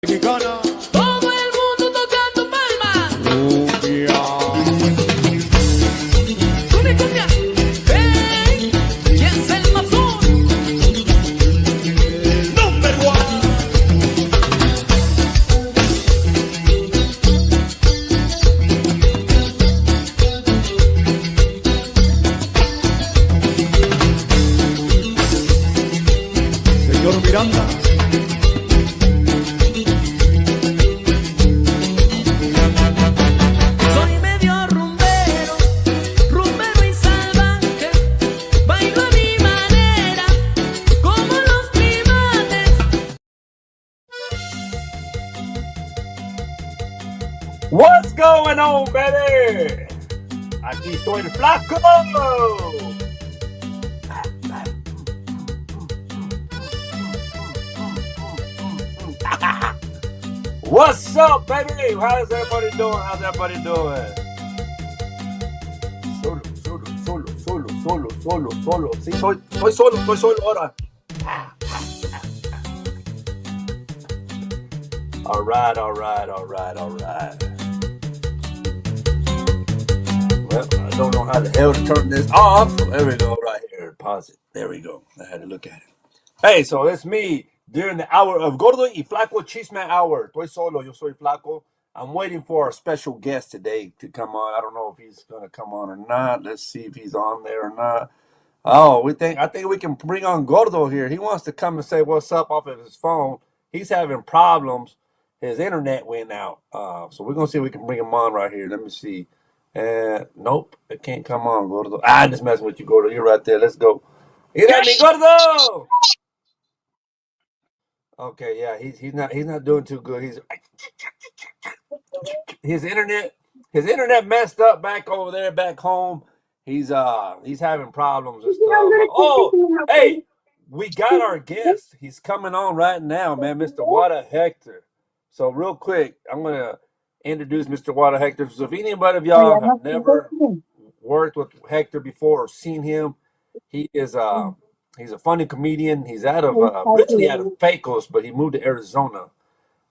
Mexicana. Todo el mundo tocando palmas. Cumbia. Cumbia, cumbia. Hey, ¿quién es el mazón? Number one. Señor Miranda. Soy medio rumbero, rumbero y salvaje. Bailo a mi manera, como los primates. What's going on, baby? Aquí estoy el Flaco. What's up, baby? How's everybody doing? How's everybody doing? Solo. Sí, estoy solo ahora. All right. Well, I don't know how the hell to turn this off. There we go, right here. Pause it. There we go. I had to look at it. Hey, so it's me during the hour of Gordo Y Flaco Chisme hour. Estoy solo, yo soy Flaco. I'm waiting for our special guest today to come on. I don't know if he's going to come on or not. Let's see if he's on there or not. Oh, I think we can bring on Gordo here. He wants to come and say what's up off of his phone. He's having problems. His internet went out. So we're going to see if we can bring him on right here. Let me see. Nope, it can't come on, Gordo. I'm just messing with you, Gordo. You're right there. Let's go. Get at me, Gordo! Okay, yeah, he's not doing too good. His internet messed up back over there, back home. He's having problems and stuff. Oh, hey, we got our guest. He's coming on right now, man, Mr. Wada Hector. So real quick, I'm gonna introduce Mr. Wada Hector. So if anybody of y'all have never worked with Hector before or seen him, he's a funny comedian. He's originally out of Pecos, but he moved to Arizona.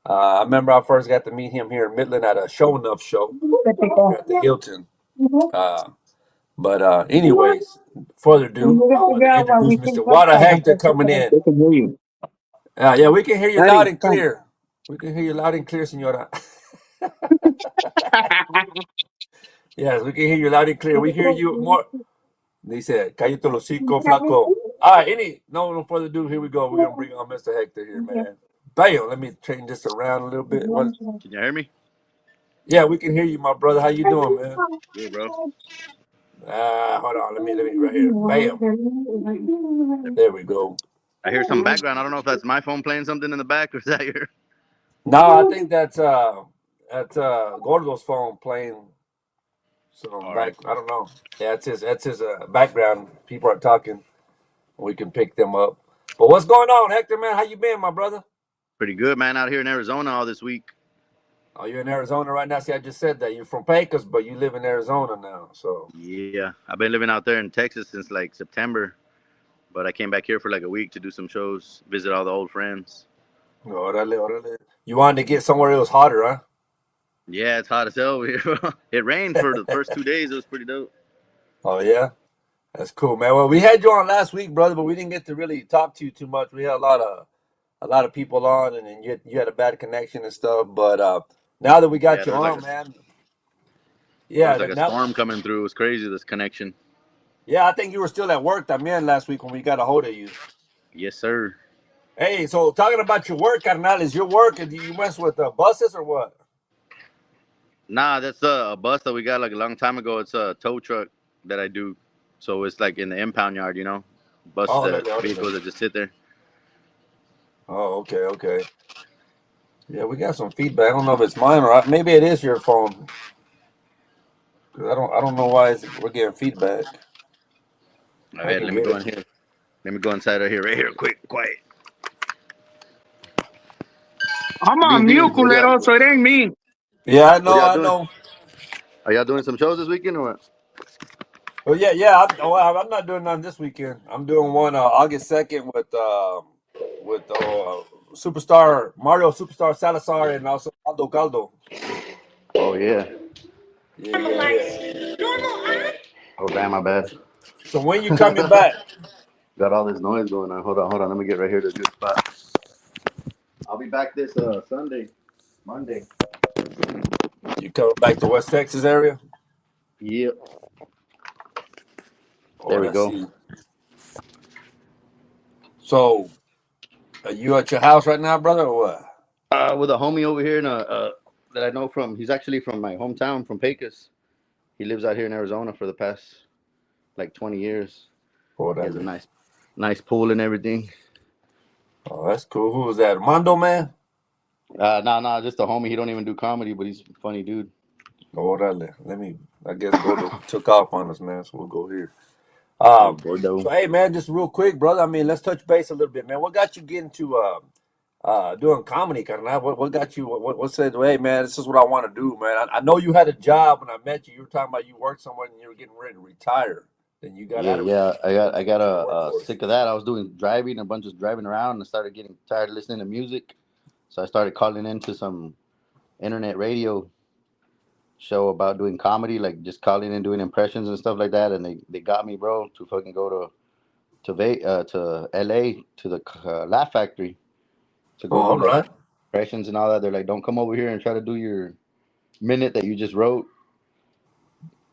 I remember I first got to meet him here in Midland at a Show Enough show at the Hilton. But anyways, further ado, I'm going to introduce Mr. Wada Hector coming in. Yeah, we can hear you loud and clear. We can hear you loud and clear, senora. Yes, we can hear you loud and clear. We hear you more. Dice, cállate los hocico, Flaco. All right, no further ado, here we go. We're going to bring on Mr. Hector here, man. Bam, let me change this around a little bit. Can you hear me? Yeah, we can hear you, my brother. How you doing, man? Good, bro. Hold on. Let me right here. Bam. There we go. I hear some background. I don't know if that's my phone playing something in the back or is that your... No, I think that's Gordo's phone playing some right. I don't know. Yeah, that's his background. People are talking. We can pick them up. But what's going on, Hector, man? How you been, my brother? Pretty good, man. Out here in Arizona all this week. Oh, you're in Arizona right now? See, I just said that. You're from Pecos, but you live in Arizona now. So yeah, I've been living out there in Texas since like September. But I came back here for like a week to do some shows, visit all the old friends. Orale. You wanted to get somewhere it was hotter, huh? Yeah, it's hot as hell over here. It rained for the first 2 days. It was pretty dope. Oh, yeah? That's cool, man. Well, we had you on last week, brother, but we didn't get to really talk to you too much. We had a lot of people on, and you had a bad connection and stuff. But now that we got you on, man. Yeah, there's like a storm coming through. It was crazy, this connection. Yeah, I think you were still at work también last week when we got a hold of you. Yes, sir. Hey, so talking about your work, carnal, is your work, and you mess with buses or what? Nah, that's a bus that we got like a long time ago. It's a tow truck that I do. So it's like in the impound yard, you know? Vehicles that just sit there. Oh, okay. Yeah, we got some feedback. I don't know if it's mine or maybe it is your phone. I don't know why we're getting feedback. All right, let me go in here. Let me go inside right here, quick, quiet. I'm on mute, culero, so it ain't me. Yeah, I know. Are y'all doing some shows this weekend or what? Well, yeah. I'm not doing none this weekend. I'm doing one August 2nd with Mario Superstar Salazar, and also Aldo Caldo. Oh yeah. Yeah. Oh damn, my bad. So when you coming back? Got all this noise going on. Hold on. Let me get right here to a good spot. I'll be back this Sunday, Monday. You coming back to West Texas area? Yep. Oh, There we let's go. see. So, are you at your house right now, brother, or what? With a homie over here that I know from. He's actually from my hometown, from Pecos. He lives out here in Arizona for the past like 20 years. Oh, He has a nice pool and everything. Oh, that's cool. Who was that? Mondo man? Nah, just a homie. He don't even do comedy, but he's a funny dude. Oh, I guess Gordo took off on us, man. So we'll go here. Oh, Gordo. So hey, man, just real quick, brother. I mean, let's touch base a little bit, man. What got you getting to doing comedy, carnal? What got you? What said? Hey, man, this is what I want to do, man. I know you had a job when I met you. You were talking about you worked somewhere and you were getting ready to retire. Then you got out of Yeah. I got the workforce. sick of that. I was doing driving, a bunch of driving around, and I started getting tired of listening to music. So I started calling into some internet radio show about doing comedy, like just calling and doing impressions and stuff like that. And they got me, bro, to fucking go to LA to the Laugh Factory to Oh, go do all like right. impressions and all that. They're like, don't come over here and try to do your minute that you just wrote.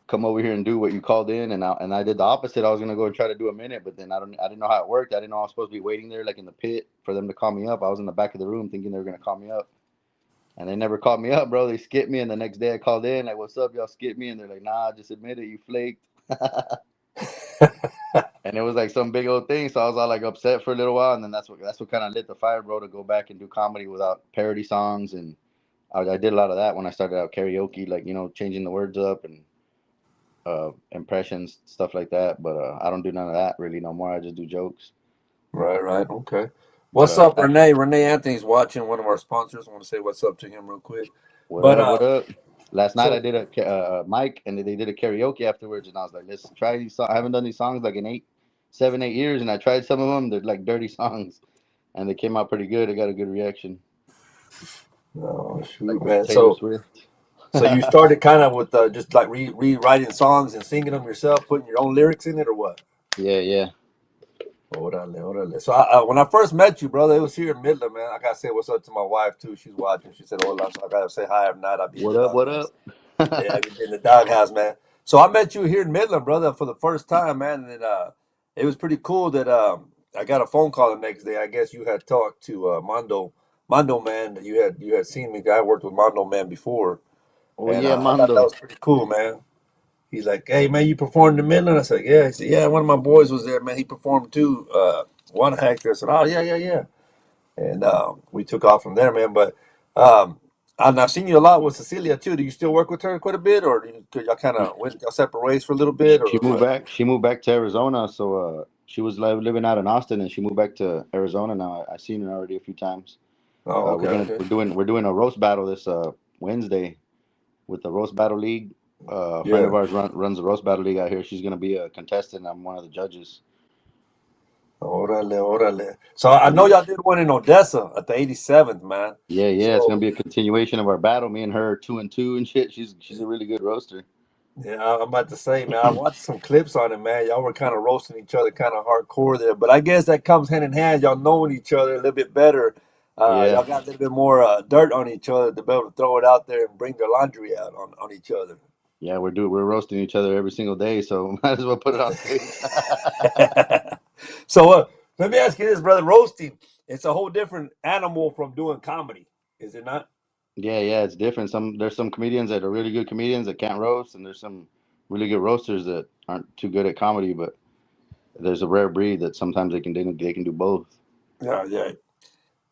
Come over here and do what you called in. And I did the opposite. I was gonna go and try to do a minute, but then I didn't know how it worked. I didn't know I was supposed to be waiting there like in the pit for them to call me up. I was in the back of the room thinking they were gonna call me up. And they never called me up, bro. They skipped me, and the next day I called in, like, "What's up, y'all?" Skipped me, and they're like, "Nah, just admit it, you flaked." And it was like some big old thing, so I was all like upset for a little while, and then that's what kind of lit the fire, bro, to go back and do comedy without parody songs, and I did a lot of that when I started out karaoke, like changing the words up and impressions, stuff like that. But I don't do none of that really no more. I just do jokes. Right. Okay. But What's up, Renee? Renee Anthony's watching, one of our sponsors. I want to say what's up to him real quick. what But up? What up? Last night I so did a mic, and they did a karaoke afterwards, and I was like, let's try these songs. I haven't done these songs like in 7, 8 years, and I tried some of them. They're like dirty songs, and they came out pretty good. I got a good reaction. oh Like shoot, with man. Taylor So Swift. so you started kind of with just like rewriting songs and singing them yourself, putting your own lyrics in it, or what? Yeah. Orale. So when I first met you, brother, it was here in Midland, man. I gotta say what's up to my wife too. She's watching. She said hola, so I gotta say hi. If not, I'll be in What the up? What doghouse. up? Yeah, I can be in the doghouse, man. So I met you here in Midland, brother, for the first time, man, and it was pretty cool that I got a phone call the next day. I guess you had talked to Mondo man. That you had seen me. I worked with Mondo man before, Oh and yeah, I thought that Mando. was pretty cool, man. He's like, "Hey, man, you performed in Midland?" I said, "Yeah." He said, "Yeah, one of my boys was there, man. He performed too. One actor." I said, "Oh, yeah." And we took off from there, man. But and I've seen you a lot with Cecilia too. Do you still work with her quite a bit, or could y'all kind of went y'all separate ways for a little bit, She or moved what? back. She moved back to Arizona. So she was living out in Austin, and she moved back to Arizona now. I've seen her already a few times. Oh, We're gonna okay. we're doing a roast battle this Wednesday with the roast battle league. A friend Yeah. of ours runs the roast battle league out here. She's gonna be a contestant. I'm one of the judges. Orale. So I know y'all did one in Odessa at the 87th, man. Yeah. It's gonna So be a continuation of our battle. Me and her are 2-2 and shit. She's a really good roaster. yeah, I'm about to say, man, I watched some clips on it, man. Y'all were kind of roasting each other kind of hardcore there. But I guess that comes hand in hand. Y'all knowing each other a little bit better. Yeah. Y'all got a little bit more dirt on each other to be able to throw it out there and bring their laundry out on each other. Yeah, we're roasting each other every single day, so might as well put it on stage. So let me ask you this, brother. Roasting, it's a whole different animal from doing comedy, is it not? Yeah, it's different. There's some comedians that are really good comedians that can't roast, and there's some really good roasters that aren't too good at comedy. But there's a rare breed that sometimes they can do both. Yeah.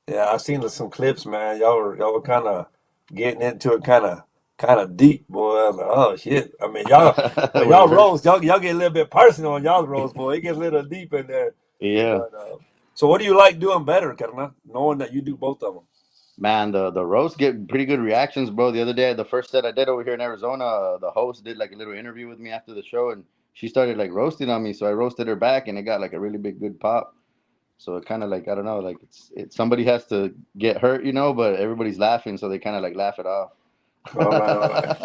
Yeah, I've seen some clips, man. Y'all were kind of getting into it, kind of deep, boy. I was like, oh shit. I mean, y'all when What y'all it hurt? roast, y'all get a little bit personal on y'all roast, boy. It gets a little deep in there. Yeah, But so, what do you like doing better, Karna? Knowing that you do both of them. man, the roast get pretty good reactions, bro. The other day, the first set I did over here in Arizona, the host did like a little interview with me after the show, and she started like roasting on me, so I roasted her back, and it got like a really big good pop. So it kind of like I don't know, like somebody has to get hurt, but everybody's laughing, so they kind of like laugh it off. All right, all right.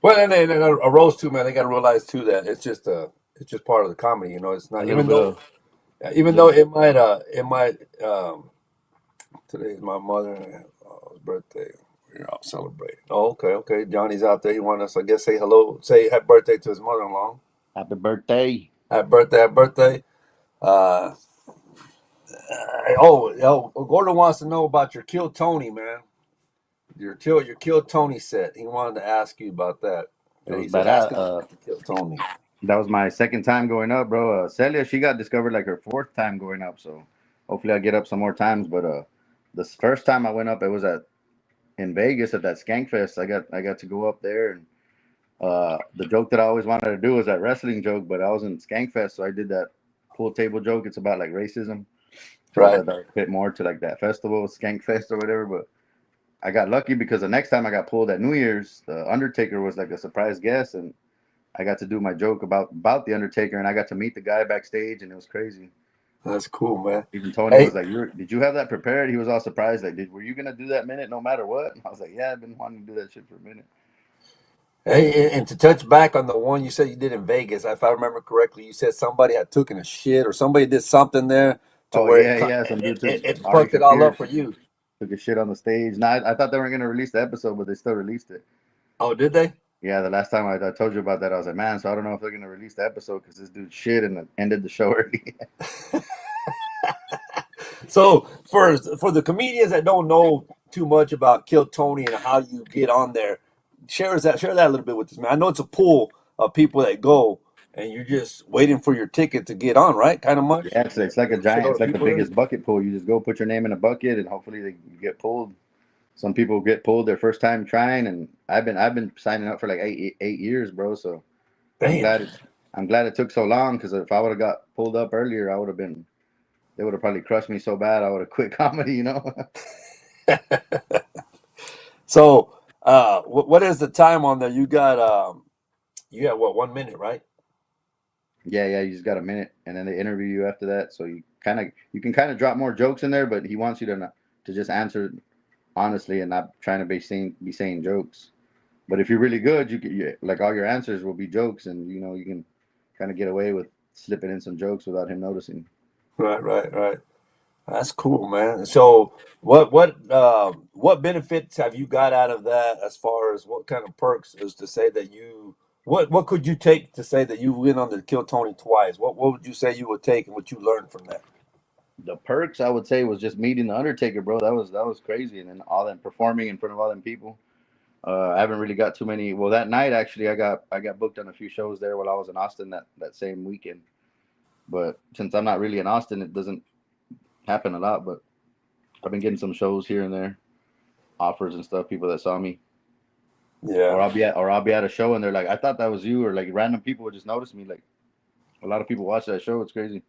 Well, and a roast too, man. They got to realize too that it's just part of the comedy. It's A not little bit of even though little. it might today's my mother's birthday. We're out celebrating. Oh, okay, okay. Johnny's out there. He wanted us, I guess, say hello, say happy birthday to his mother-in-law. Happy birthday. Happy birthday, happy birthday. Uh, Gordon wants to know about your Kill Tony, man. Your Kill Tony set. He wanted to ask you about that. It was He's just badass. asking about the Kill Tony. That was my second time going up, bro. Celia, she got discovered like her fourth time going up, so hopefully I get up some more times. But the first time I went up, it was in Vegas at that Skankfest. I got to go up there, and the joke that I always wanted to do was that wrestling joke, but I was in Skankfest, so I did that pool table joke. It's about like racism, because I Right, thought that would fit more to like that festival, Skankfest or whatever. But I got lucky because the next time I got pulled at New Year's, the Undertaker was like a surprise guest, and I got to do my joke about the Undertaker, and I got to meet the guy backstage, and it was crazy. that's cool, man. Even Tony Hey, was like, "Did you have that prepared?" He was all surprised, like, "Were you gonna do that minute no matter what?" And I was like, "Yeah, I've been wanting to do that shit for a minute." hey, and to touch back on the one you said you did in Vegas, if I remember correctly, you said somebody had taken a shit or somebody did something there to Oh where yeah, yeah. Some dude took it Ari fucked it all up Shafir for you. took a shit on the stage. Now I thought they weren't gonna release the episode, but they still released it. Oh, did they? Yeah, the last time I told you about that, I was like, man, so I don't know if they're gonna release the episode because this dude shit and it ended the show early. So for the comedians that don't know too much about Kill Tony and how you get on there, share that a little bit with us, man. I know it's a pool of people that go, and you're just waiting for your ticket to get on, right? Kind of much. Yeah, it's like a There's a giant. shitload It's of like the people there. biggest bucket pool. You just go put your name in a bucket, and hopefully you get pulled. Some people get pulled their first time trying, and I've been signing up for like 8 years, bro. So I'm Damn. glad it took so long because if I would have got pulled up earlier, I would have been they would have probably crushed me so bad I would have quit comedy. So, what is the time on there? You got what, 1 minute, right? Yeah, yeah. You just got a minute, and then they interview you after that. So you can kind of drop more jokes in there, but he wants you to just answer honestly and not trying to be saying jokes. But if you're really good, like all your answers will be jokes, and you can kind of get away with slipping in some jokes without him noticing. Right, right, right. That's cool, man. So, what benefits have you got out of that? As far as what kind of perks is to say that what could you take to say that you went on to Kill Tony twice? What would you say you would take and what you learned from that? The perks I would say was just meeting the Undertaker, bro. That was crazy, and then all that performing in front of all them people. I haven't really got too many. Well, that night actually, I got booked on a few shows there while I was in Austin that same weekend. But since I'm not really in Austin, it doesn't happen a lot. But I've been getting some shows here and there, offers and stuff. People that saw me, Yeah, or I'll be at a show and they're like, "I thought that was you," or like random people would just notice me. Like a lot of people watch that show. It's crazy.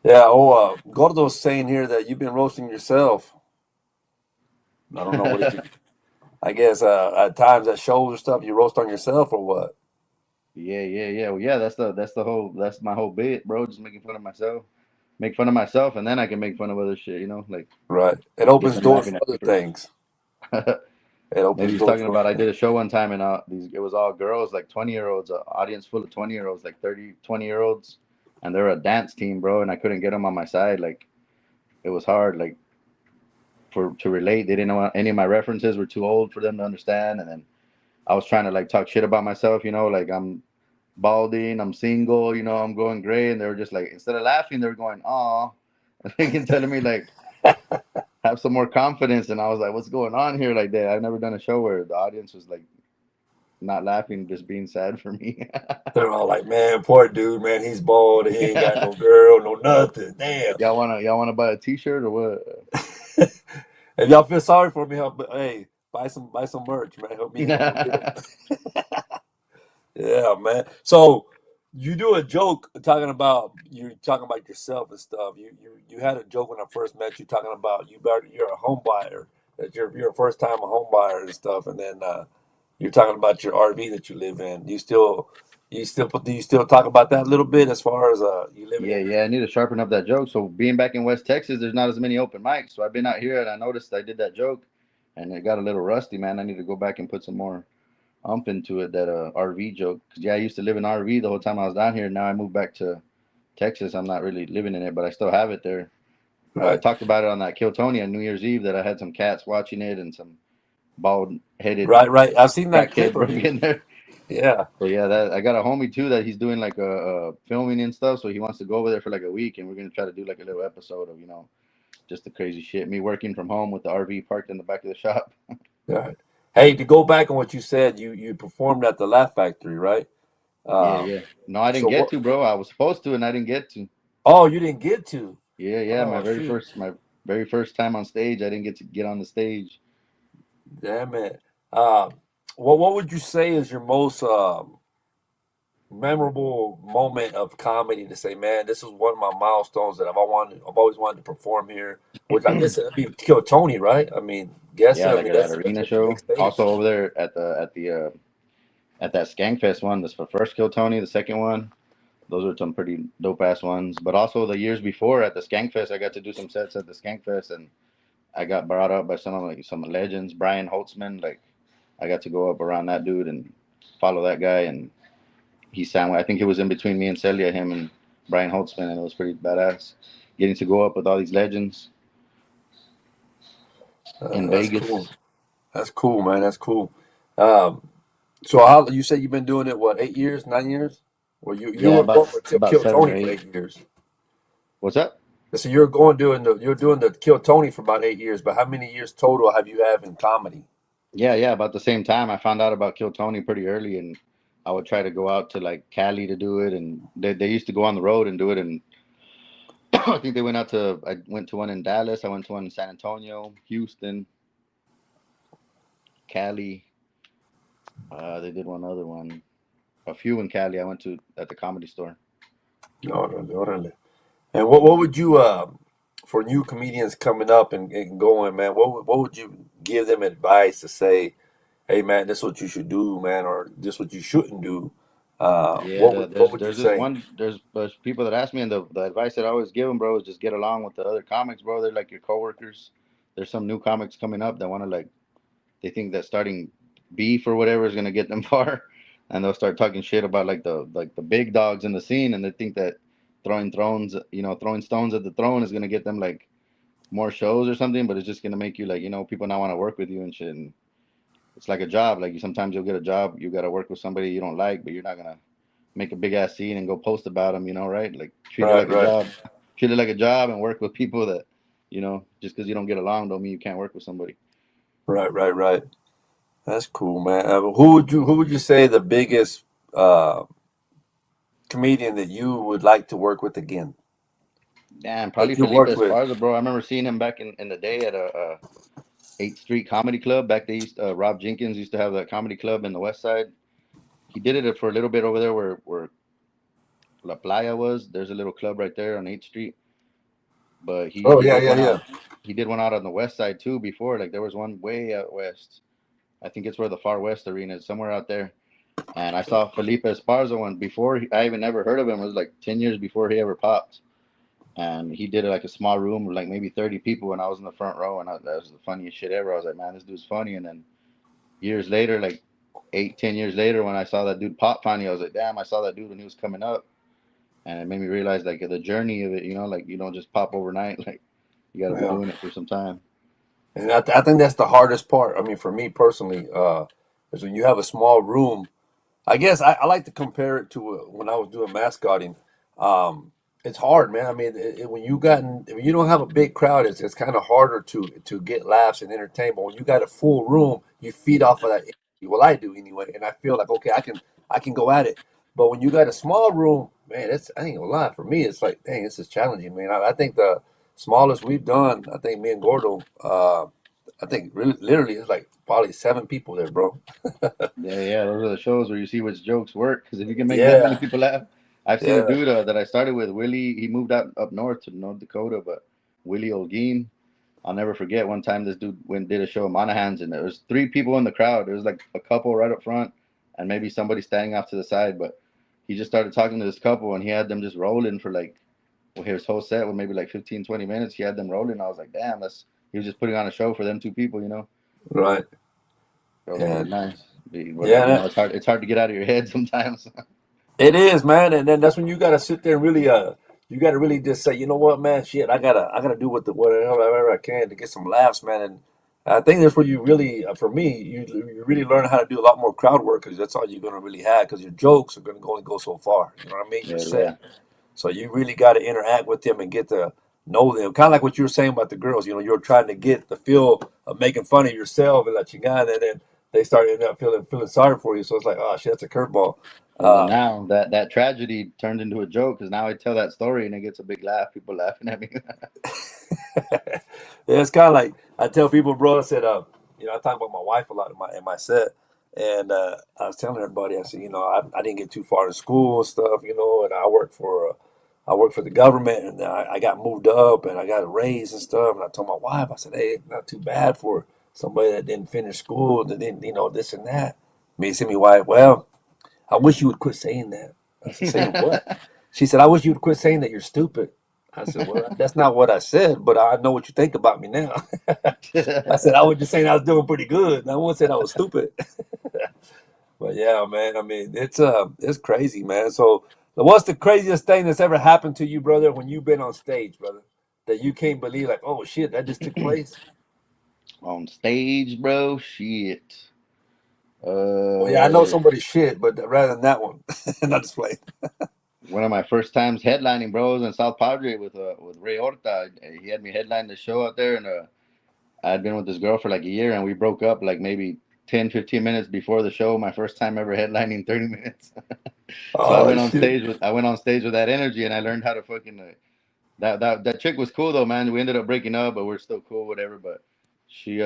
yeah. Oh, Gordo's saying here that you've been roasting yourself. I don't know what did you. I guess at times at shows or stuff, you roast on yourself or what? Yeah, yeah, yeah. Well, yeah, that's my whole bit, bro. Just making fun of myself, make fun of myself, and then I can make fun of other shit. Like Right. It get opens them doors laughing for at me other first. things. It opens Maybe he's doors talking for about I other did things. a show one time and it was all girls, like 20-year-olds, an audience full of 20-year-olds, like 30, 20-year-olds, and they're a dance team, bro. And I couldn't get them on my side. Like it was hard, like to relate. They didn't know any of my references were too old for them to understand. And then I was trying to like talk shit about myself, like I'm balding, I'm single, I'm going gray, and they were just like instead of laughing, they were going, "Aw," and they can telling me like have some more confidence. And I was like, "What's going on here?" Like that. I've never done a show where the audience was like not laughing, just being sad for me. They're all like, man, poor dude, man, he's bald, he ain't got Yeah. no girl, no nothing. Damn. Y'all wanna buy a T-shirt or what? If y'all feel sorry for me, help, hey, buy some merch, man. Help me get Yeah, them. Yeah, man. So you do a joke talking about yourself and stuff. You had a joke when I first met you talking about you're a home buyer, that you're a first time a home buyer and stuff, and then you're talking about your RV that you live in. Do you still You still do you still talk about that a little bit as far as you living Yeah, in? yeah. I need to sharpen up that joke. So being back in West Texas, there's not as many open mics. So I've been out here and I noticed I did that joke, and it got a little rusty, man. I need to go back and put some more into it. That RV joke. 'Cause, yeah, I used to live in RV the whole time I was down here. Now I moved back to Texas. I'm not really living in it, but I still have it there. I Right, talked about it on that Kill Tony on New Year's Eve that I had some cats watching it and some bald headed right, right. I've seen that clip crackhead of broke you. in there. Yeah. So yeah, that I got a homie too that he's doing like a filming and stuff. So he wants to go over there for like a week, and we're gonna try to do like a little episode of just the crazy shit. Me working from home with the RV parked in the back of the shop. Right. Hey, to go back on what you said, you performed at the Laugh Factory, right? Yeah, Um, yeah. No, I didn't so get what? to, bro. I was supposed to, and I didn't get to. Oh, you didn't get to. Yeah, yeah. Oh shoot, My very first time on stage, I didn't get to get on the stage. damn it. Um, what would you say is your most memorable moment of comedy to say, man, this is one of my milestones that I've always wanted to perform here. Which I guess it'd be Kill Tony, right? I mean, guess Yeah, I like mean at that that's arena a big show. stage. Also over there at that Skankfest one. This the first Kill Tony, the second one. Those are some pretty dope ass ones. But also the years before at the Skankfest, I got to do some sets at the Skankfest, and I got brought up by some legends, Brian Holtzman. Like I got to go up around that dude and follow that guy, and he sang. I think it was in between me and Celia, him and Brian Holtzman, and it was pretty badass. Getting to go up with all these legends in That's cool. Vegas. That's cool, man. That's cool. Um, so how you said you've been doing it? What, 8 years, 9 years? Well, you Yeah, were going for about Kill 7 or Tony for 8. 8 years. What's up? So you're doing the Kill Tony for about 8 years. But how many years total have you have in comedy? Yeah, yeah. About the same time, I found out about Kill Tony pretty early, and I would try to go out to like Cali to do it, and they used to go on the road and do it. And I think they went out to. I went to one in Dallas. I went to one in San Antonio, Houston, Cali. They did one other one. A few in Cali. I went to at the Comedy Store. Órale, órale. And what would you for new comedians coming up and going, man? What would you give them advice to say, hey, man, this is what you should do, man, or this what you shouldn't do? Yeah, What would you there's this say? one. There's people that ask me, and the advice that I always give them, bro, is just get along with the other comics, bro. They're like your coworkers. There's some new comics coming up that want to like. They think that starting beef or whatever is gonna get them far, and they'll start talking shit about like the big dogs in the scene, and they think that throwing stones at the throne is gonna get them like more shows or something, but it's just gonna make you like people not want to work with you and shit. And it's like a job. Like sometimes you'll get a job, you got to work with somebody you don't like, but you're not gonna make a big ass scene and go post about them, right? Like treat it Right, like a right, job. Treat it like a job and work with people that, just because you don't get along don't mean you can't work with somebody. right, right, right. That's cool, man. Who would you say the biggest uh, comedian that you would like to work with again? Damn, probably That you Felipe worked with? Esparza, bro. I remember seeing him back in the day at a 8th Street Comedy Club. Back they used Rob Jenkins used to have that comedy club in the West Side. He did it for a little bit over there where La Playa was. There's a little club right there on 8th Street. But he Oh he yeah, did yeah, one yeah. out. He did one out on the West Side too before. Like there was one way out west. I think it's where the Far West Arena is, somewhere out there. And I saw Felipe Esparza one before. I even never heard of him. It was like 10 years before he ever popped. And he did it like a small room with like maybe 30 people, and I was in the front row, and that was the funniest shit ever. I was like, man, this dude's funny. And then years later, like 8, 10 years later, when I saw that dude pop finally, I was like, damn, I saw that dude when he was coming up, and it made me realize like the journey of it. Like you don't just pop overnight. Like you got to be Yeah. doing it for some time. And I think that's the hardest part. I mean, for me personally, is when you have a small room. I guess I like to compare it to when I was doing mascotting. Um, it's hard, man. I mean, when you don't have a big crowd, it's kind of harder to get laughs and entertain. But when you got a full room, you feed off of that energy. Well, I do anyway, and I feel like okay, I can go at it. But when you got a small room, man, it's I ain't gonna lie. For me, it's like, dang, this is challenging, man. I think the smallest we've done, I think me and Gordo, I think really, literally, it's like probably 7 people there, bro. Yeah, yeah, those are the shows where you see which jokes work. Because if you can make that many Yeah, people laugh, I've seen a yeah. dude that I started with, Willie. He moved out up north to North Dakota, but Willie Olguin. I'll never forget one time this dude went did a show at Monaghan's, and there was 3 people in the crowd. There was like a couple right up front, and maybe somebody standing off to the side. But he just started talking to this couple, and he had them just rolling for like, well, his whole set was maybe like 15, 20 minutes. He had them rolling. I was like, damn, he was just putting on a show for them two people, you know. Right. So it was Yeah. pretty nice. But Yeah. you know, it's hard to get out of your head sometimes. It is, man, and then that's when you gotta sit there and really, you gotta really just say, you know what, man, shit, I gotta do whatever I can to get some laughs, man, and I think that's where you really, for me, you really learn how to do a lot more crowd work because that's all you're gonna really have because your jokes are gonna only go so far, you know what I mean? Your Yeah, yeah. set, so you really got to interact with them and get to know them, kind of like what you were saying about the girls, you know, you're trying to get the feel of making fun of yourself and let you go, and then they start ending up feeling sorry for you, so it's like, oh shit, that's a curveball. Well, then Uh, now that tragedy turned into a joke because now I tell that story and it gets a big laugh. People laughing at me. Yeah, it's kind of like I tell people, bro. I said, you know, I talk about my wife a lot in my set, and I was telling everybody, I said, you know, I didn't get too far in school and stuff, you know, and I work for the government, and I got moved up and I got a raise and stuff. And I told my wife, I said, hey, it's not too bad for somebody that didn't finish school, that didn't, you know, this and that. Me see me wife, well, I wish you would quit saying that. I said, saying what? She said, I wish you would quit saying that you're stupid. I said, well, that's not what I said, but I know what you think about me now. I said, I was just saying I was doing pretty good. I won't say I was stupid. But yeah, man, I mean, it's crazy, man. So what's the craziest thing that's ever happened to you, brother, when you've been on stage, brother? That you can't believe, like, oh shit, that just took place? On stage, bro. Shit. Well, yeah, I know Uh, somebody's shit, but rather than that one, not just playing. one of my first times headlining, bro, was in South Padre with Ray Horta. He had me headline the show out there, and I had been with this girl for like a year, and we broke up like maybe 10, 15 minutes before the show. My first time ever headlining 30 minutes. So Oh shit. I went on stage with that energy, and I learned how to fucking that chick was cool though, man. We ended up breaking up, but we're still cool, whatever. But she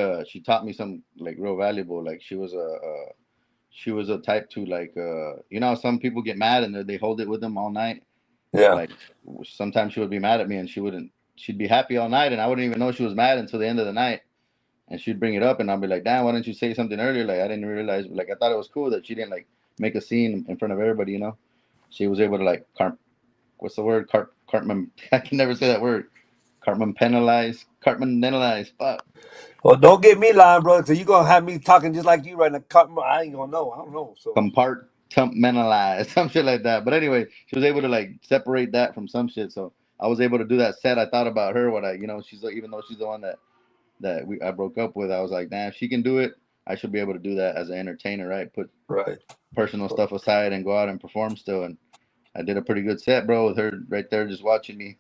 taught me some like real valuable. Like she was a type to like you know how some people get mad and they hold it with them all night. Yeah. Like sometimes she would be mad at me and she'd be happy all night and I wouldn't even know she was mad until the end of the night. And she'd bring it up and I'd be like, damn, why didn't you say something earlier? Like I didn't realize. Like I thought it was cool that she didn't like make a scene in front of everybody. You know, she was able to like what's the word? Cartman. I can never say that word. Cartman penalize. Fuck. Well, don't get me lying, brother. So you gonna have me talking just like you right now. I ain't gonna know. I don't know. So Compartmentalize, some shit like that. But anyway, she was able to like separate that from some shit. So I was able to do that set. I thought about her when she's like, even though she's the one I broke up with, I was like, damn, if she can do it, I should be able to do that as an entertainer, right? Put right. personal stuff aside and go out and perform still. And I did a pretty good set, bro, with her right there just watching me.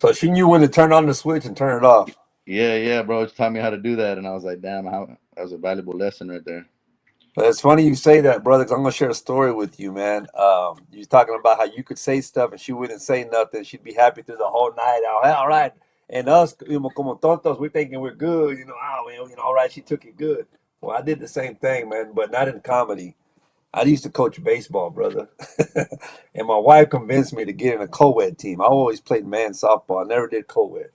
So she knew when to turn on the switch and turn it off. Yeah, bro. She taught me how to do that, and I was like, damn, that was a valuable lesson right there. But it's funny you say that, brother, because I'm gonna share a story with you, man. You was talking about how you could say stuff and she wouldn't say nothing. She'd be happy through the whole night. All right. And us, como tontos, we're thinking we're good. Well, all right, she took it good. Well, I did the same thing, man, but not in comedy. I used to coach baseball, brother. And my wife convinced me to get in a co-ed team. I always played men's softball. I never did co-ed.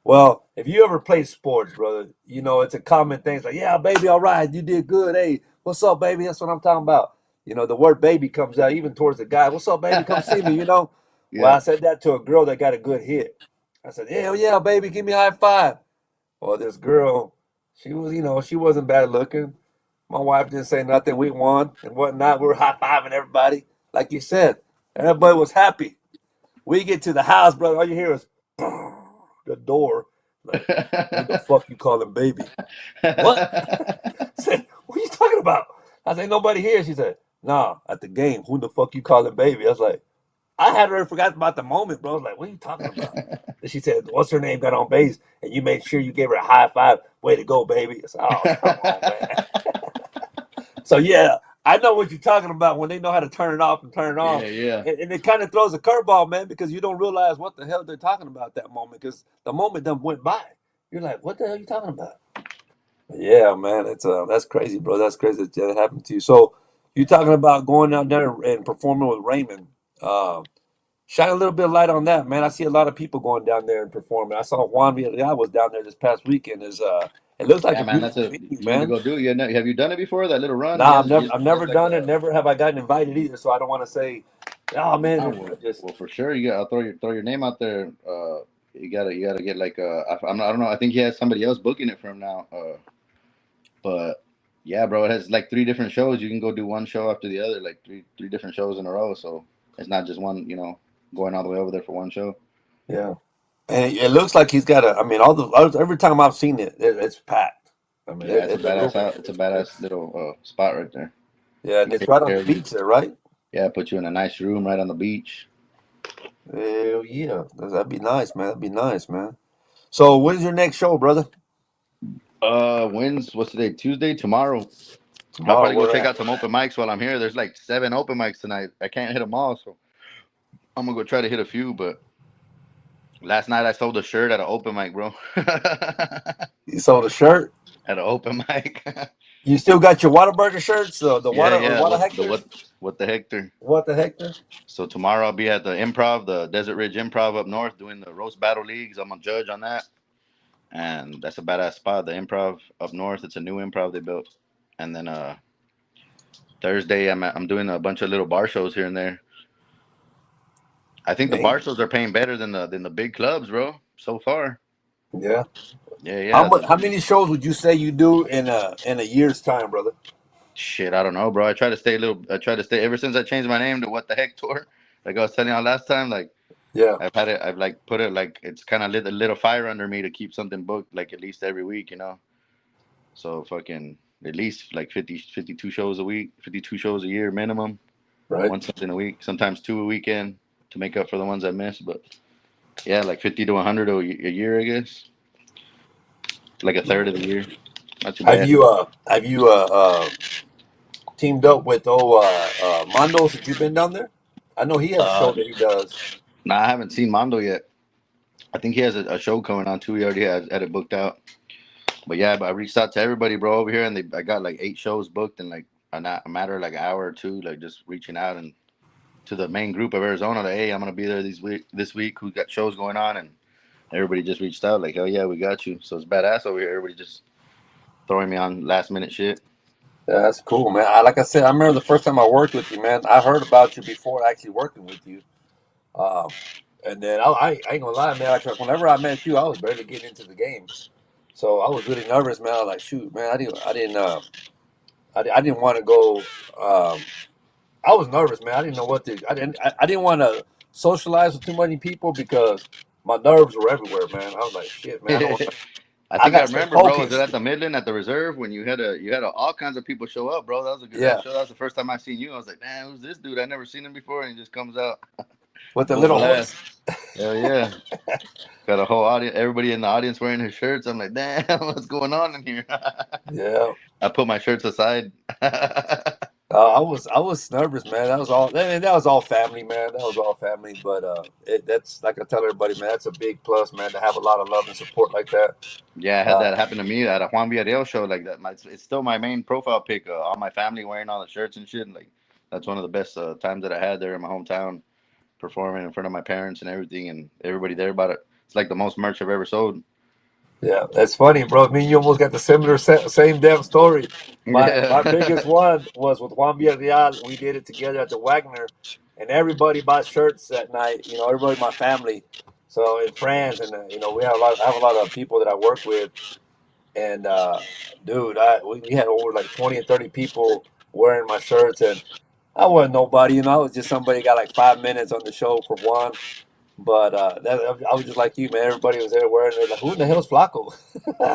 Well, if you ever play sports, brother, it's a common thing. It's like, yeah, baby, all right, you did good. Hey, what's up, baby? That's what I'm talking about. The word baby comes out even towards the guy. What's up, baby? Come see me. Well, Yeah. I said that to a girl that got a good hit. I said, hell yeah, baby, give me a high five. Well, this girl, she wasn't bad looking. My wife didn't say nothing. We won and whatnot. We were high fiving everybody. Like you said, everybody was happy. We get to the house, brother. All you hear is the door. Like, who the fuck you calling baby? What? I said, what are you talking about? I said, nobody here. She said, nah, at the game, who the fuck you calling baby? I was like, I had already forgot about the moment, bro. I was like, what are you talking about? And she said, what's her name got on base? And you made sure you gave her a high five. Way to go, baby. I said, oh, come on, man. So, yeah, I know what you're talking about when they know how to turn it off and turn it on. Yeah. And it kind of throws a curveball, man, because you don't realize what the hell they're talking about at that moment because the moment done went by. You're like, what the hell are you talking about? Yeah, man, that's crazy, bro. That's crazy that happened to you. So you talking about going out there and performing with Raymond. Shine a little bit of light on that, man. I see a lot of people going down there and performing. I saw Juan Villarreal was down there this past weekend It looks like Yeah, a man, that's beautiful a venue, you need to man. go do it. Have you done it before? That little run? Nah, I've He has never like done it. a. Never have I gotten invited either. So I don't want to say, oh man, Ah, I just well, for sure. I'll throw your name out there. You gotta get like I don't know. I think he has somebody else booking it for him now. But yeah, bro, it has like three different shows. You can go do one show after the other, like three different shows in a row. So it's not just one, going all the way over there for one show. yeah. And it looks like he's got a. I mean, every time I've seen it, it's packed. I mean, Yeah, it's a the room badass out. It's a badass little spot right there. yeah, and He it's takes right on care the of you. beach there, right? Yeah, put you in a nice room right on the beach. Hell yeah, that'd be nice, man. That'd be nice, man. So when's your next show, brother? What's today? Tuesday, tomorrow. I'll Tomorrow. probably go Where check at? out some open mics while I'm here. There's like 7 open mics tonight. I can't hit them all, so I'm gonna go try to hit a few. But last night I sold a shirt at an open mic, bro. At You sold a shirt. an open mic. You still got your Whataburger shirts, the Yeah, yeah. Water Hectors. What the Hector? What the Hector? So tomorrow I'll be at the Improv, the Desert Ridge Improv up north, doing the roast battle leagues. I'm a judge on that, and that's a badass spot. The Improv up north. It's a new Improv they built, and then Thursday I'm doing a bunch of little bar shows here and there. I think the bar Dang. shows are paying better than the big clubs, bro. So far. Yeah. Yeah, yeah. How many shows would you say you do in a year's time, brother? Shit, I don't know, bro. I try to stay a little. I try to stay ever since I changed my name to What the Heck Tour. Like I was telling y'all last time, like Yeah. I've had it. I've like put it like it's kind of lit a little fire under me to keep something booked like at least every week, you know. So fucking at least like 52 shows a week, 52 shows a year minimum. Right. One something a week, sometimes two a weekend to make up for the ones I missed. But yeah, like 50 to 100 a year, I guess. Like a third of the year. Not too bad. Have you teamed up with Mondo since you've been down there? I know he has a show Uh, that he does. nah, I haven't seen Mondo yet. I think he has a show coming on too. He already had it booked out. But yeah, but I reached out to everybody, bro, over here, and I got like 8 shows booked in like a matter of like an hour or two, like just reaching out and to the main group of Arizona, like, hey, I'm gonna be there this week. Who got shows going on? And everybody just reached out, like, hell yeah, we got you. So it's badass over here. Everybody just throwing me on last minute shit. Yeah, that's cool, man. Like I said, I remember the first time I worked with you, man. I heard about you before actually working with you. Um, and then I ain't gonna lie, man. Like whenever I met you, I was barely getting into the game, so I was really nervous, man. I was like, shoot, man, I didn't want to go. I was nervous, man. I didn't know what to. I didn't want to socialize with too many people because my nerves were everywhere, man. I was like, shit, man. I I think I got to stay remember, bro. Was it focused. at the Midland at the Reserve when you had all kinds of people show up, bro? That was a good ass Yeah, show. That was the first time I seen you. I was like, man, who's this dude? I never seen him before, and he just comes out with the full little blast. horse. Hell yeah! Got a whole audience, everybody in the audience wearing his shirts. I'm like, damn, what's going on in here? Yeah. I put my shirts aside. I was nervous, man. That was all. I mean, that was all family, man. That was all family. But that's like I tell everybody, man. That's a big plus, man, to have a lot of love and support like that. Yeah, I had Uh, that happen to me at a Juan Villarreal show like that. It's still my main profile pic. All my family wearing all the shirts and shit. Like that's one of the best times that I had there in my hometown, performing in front of my parents and everything, and everybody there about it. It's like the most merch I've ever sold. yeah, that's funny, bro. Me and you almost got the same damn story. My biggest Yeah. one was with Juan Villarreal. We did it together at the Wagner, and everybody bought shirts that night. You know, everybody in my family, so and friends, and we have a lot. I have a lot of people that I work with, and dude, we had over like 20 and 30 people wearing my shirts, and I wasn't nobody. I was just somebody got like 5 minutes on the show for one. But I was just like you, man. Everybody was there wearing it. Like, who in the hell's Flaco?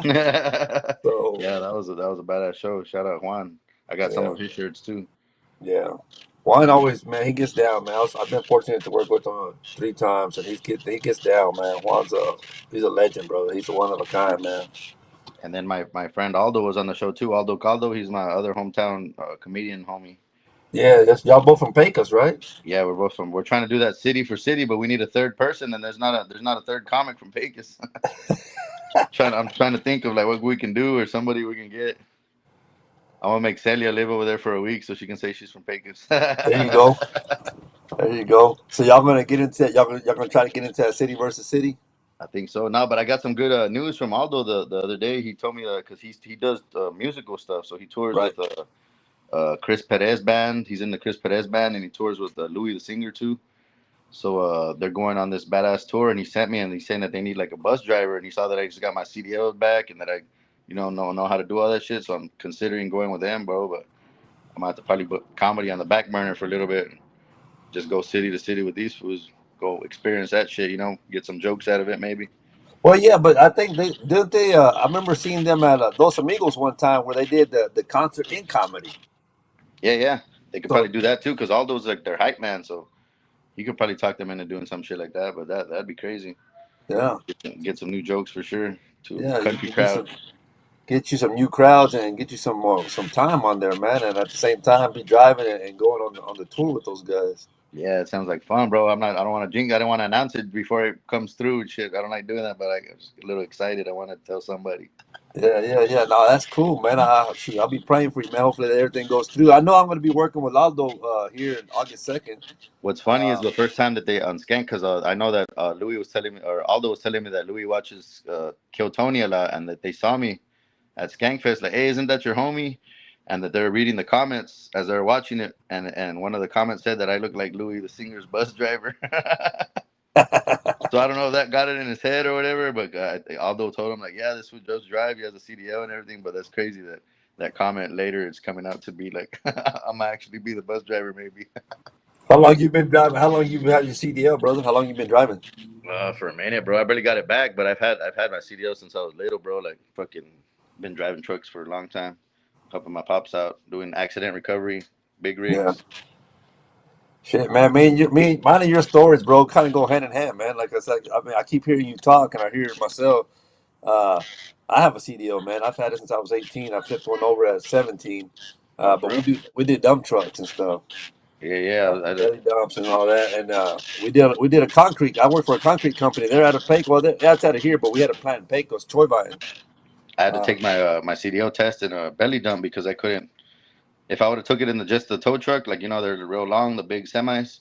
Yeah, So that was a badass show. Shout out Juan. I got some yeah, of his shirts too. yeah. Juan always, man, he gets down, man. I've been fortunate to work with him 3 times, and he gets down, man. He's a legend, brother. He's a one of a kind, man. And then my friend Aldo was on the show too. Aldo Caldo, he's my other hometown comedian homie. Yeah, y'all both from Pecos, right? Yeah, we're both from. We're trying to do that city for city, but we need a third person, and there's not a third comic from Pecos. I'm trying to think of like what we can do or somebody we can get. I want to make Celia live over there for a week so she can say she's from Pecos. There you go. There you go. So y'all gonna get into y'all gonna try to get into that city versus city. I think so. No, but I got some good news from Aldo the other day. He told me because he does musical stuff, so he tours Right. with Chris Perez band. He's in the Chris Perez band, and he tours with Louis the singer too. So they're going on this badass tour, and he sent me, and he's saying that they need like a bus driver, and he saw that I just got my CDL back, and that I, know how to do all that shit. So I'm considering going with them, bro. But I'm gonna have to probably put comedy on the back burner for a little bit, and just go city to city with these fools. Go experience that shit, get some jokes out of it, maybe. Well, yeah, but I think they did they. I remember seeing them at Dos Amigos one time where they did the concert in comedy. Yeah, yeah, they could So probably do that too, because all those like their hype man, so you could probably talk them into doing some shit like that. But that'd be crazy. yeah, Get some new jokes for sure to yeah, you country can crowd. get you some new crowds and get you some time on there, man. And at the same time, be driving and going on the tour with those guys. Yeah, it sounds like fun, bro. I don't want to jinx. I don't want to announce it before it comes through and shit. I don't like doing that, but I'm just a little excited. I want to tell somebody. Yeah, yeah, yeah. No, that's cool, man. Shoot, I'll be praying for you, man. Hopefully that everything goes through. I know I'm going to be working with Aldo here in August 2nd. What's funny is the first time that they unscan, because I know that Louis was telling me, or Aldo was telling me that Louis watches Kill Tony a lot, and that they saw me at Skankfest, like, hey, isn't that your homie? And that they're reading the comments as they're watching it, and one of the comments said that I look like Louis the singer's bus driver. So I don't know if that got it in his head or whatever, but Aldo told him like, yeah, this would just drive. He has a CDL and everything, but that's crazy that that comment later it's coming out to be like, I'm gonna actually be the bus driver maybe. How long you been driving? How long you had your CDL, brother? How long you been driving? For a minute, bro. I barely got it back, but I've had my CDL since I was little, bro. Like fucking been driving trucks for a long time, helping my pops out, doing accident recovery, big Yeah. rigs. Shit, man. Mine and your stories, bro, kind of go hand in hand, man. Like I said, I mean, I keep hearing you talk, and I hear it myself. Uh, I have a CDL, man. I've had it since I was 18. I flipped one over at 17. Oh, for But real? we did dump trucks and stuff, Yeah, yeah. belly dumps and all that. And we did a concrete. I work for a concrete company. They're out of Pecos. Well, that's out of here, but we had a plant in Pecos, Choivine. I had to Uh, take my CDL test in a belly dump because I couldn't. If I would have took it in just the tow truck, like they're real long, the big semis,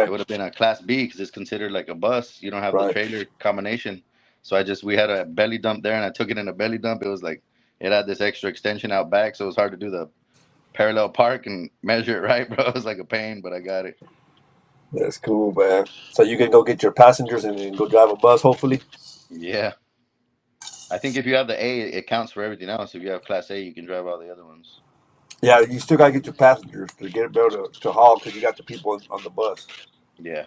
it yeah, would have been a class B because it's considered like a bus. You don't have the right. trailer combination. So we had a belly dump there, and I took it in a belly dump. It was like it had this extra extension out back, so it was hard to do the parallel park and measure it right, bro. It was like a pain, but I got it. That's cool, man. So you can go get your passengers and go drive a bus, hopefully. Yeah, I think if you have the A, it counts for everything else. If you have class A, you can drive all the other ones. Yeah, you still gotta get your passengers to get it better to haul because you got the people on the bus. Yeah,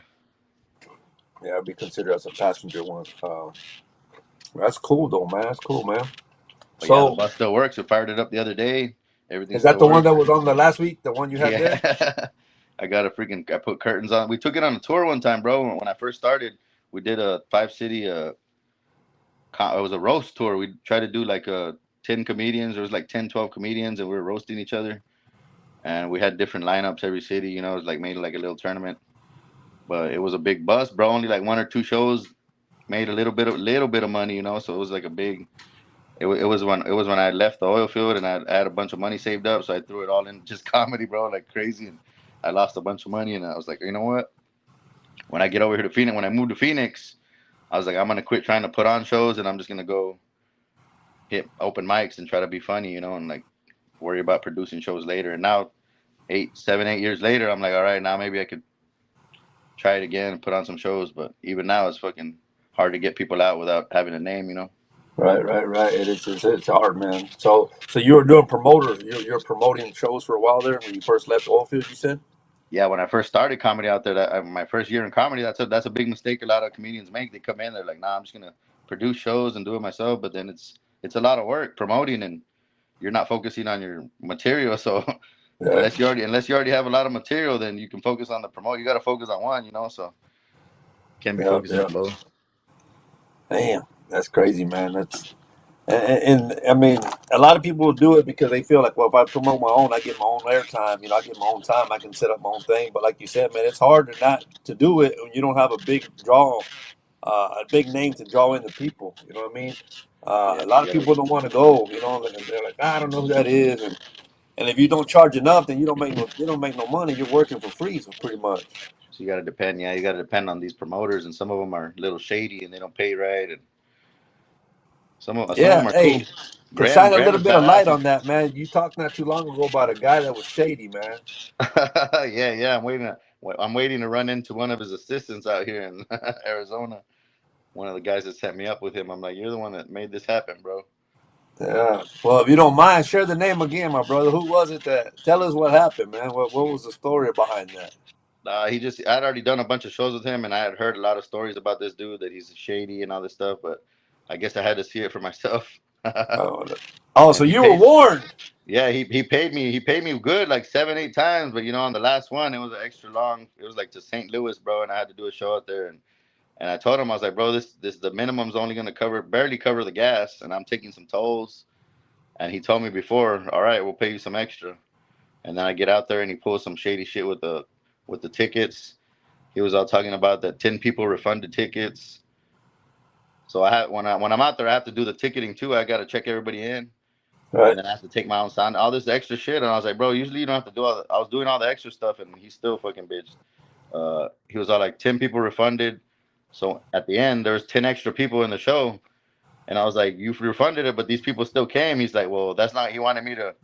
Yeah, I'd be considered as a passenger one. That's cool though, man. That's cool, man. but yeah, the So bus still works. We fired it up the other day. Everything is that still the one works. that was on the last week? The one you had there? Yeah. I put curtains on. We took it on a tour one time, bro. When I first started, we did a 5 city, it was a roast tour. We tried to do like 10 comedians. There was like 10, 12 comedians, and we were roasting each other. And we had different lineups every city, it was like made like a little tournament. But it was a big bust, bro. Only like one or two shows made a little bit of money, so it was like a big. It was when I left the oil field and I had a bunch of money saved up, so I threw it all in just comedy, bro, like crazy, and I lost a bunch of money, and I was like, you know what? When I get over here to Phoenix, when I moved to Phoenix, I was like, I'm gonna quit trying to put on shows, and I'm just gonna go hit open mics and try to be funny, and like worry about producing shows later. And now, 8 years later, I'm like, all right, now maybe I could try it again and put on some shows. But even now, it's fucking hard to get people out without having a name. Right, right, right. It's hard, man. So you were doing promoters. You're promoting shows for a while there when you first left Oilfield. You said. Yeah, when I first started comedy out there, my first year in comedy, that's a big mistake a lot of comedians make. They come in, they're like, nah, I'm just gonna produce shows and do it myself. But then it's a lot of work promoting, and you're not focusing on your material. So Yeah, unless you already have a lot of material, then you can focus on the promote. You got to focus on one. So can't be yeah, focusing yeah. on both. Damn, that's crazy, man. And I mean, a lot of people will do it because they feel like, well, if I promote my own, I get my own airtime. I get my own time. I can set up my own thing. But like you said, man, it's hard to do it when you don't have a big draw, a big name to draw in the people. You know what I mean? Yeah, A lot you of gotta, people don't want to go. And they're like, I don't know who that is. And if you don't charge enough, then you don't make no money. You're working for free, so pretty much. So you got to depend. Yeah, you got to depend on these promoters, and some of them are a little shady and they don't pay right, and some of Yeah, them are cool. hey, to shine a Graham little is bit of light badass. on that, man. You talked not too long ago about a guy that was shady, man. Yeah. I'm waiting to run into one of his assistants out here in Arizona. One of the guys that set me up with him. I'm like, you're the one that made this happen, bro. Yeah. Well, if you don't mind, share the name again, my brother. Who was it that? Tell us what happened, man. What was the story behind that? I'd already done a bunch of shows with him, and I had heard a lot of stories about this dude that he's shady and all this stuff. But I guess I had to see it for myself. Oh, oh, so And he you were paid. warned. Yeah, he paid me. He paid me good, like 7, 8 times. But on the last one, it was an extra long. It was like to St. Louis, bro, and I had to do a show out there. And I told him, I was like, bro, this the minimum's only gonna barely cover the gas, and I'm taking some tolls. And he told me before, all right, we'll pay you some extra. And then I get out there, and he pulls some shady shit with the tickets. He was all talking about that 10 people refunded tickets. So I had when I'm out there, I have to do the ticketing too. I got to check everybody in, and Right. then I have to take my own sound, all this extra shit. And I was like, bro, usually you don't have to do all. I was doing all the extra stuff, and he still fucking bitched. He was all like 10 people refunded. So at the end, there was 10 extra people in the show, and I was like, you refunded it, but these people still came. He's like, well, that's not. He wanted me to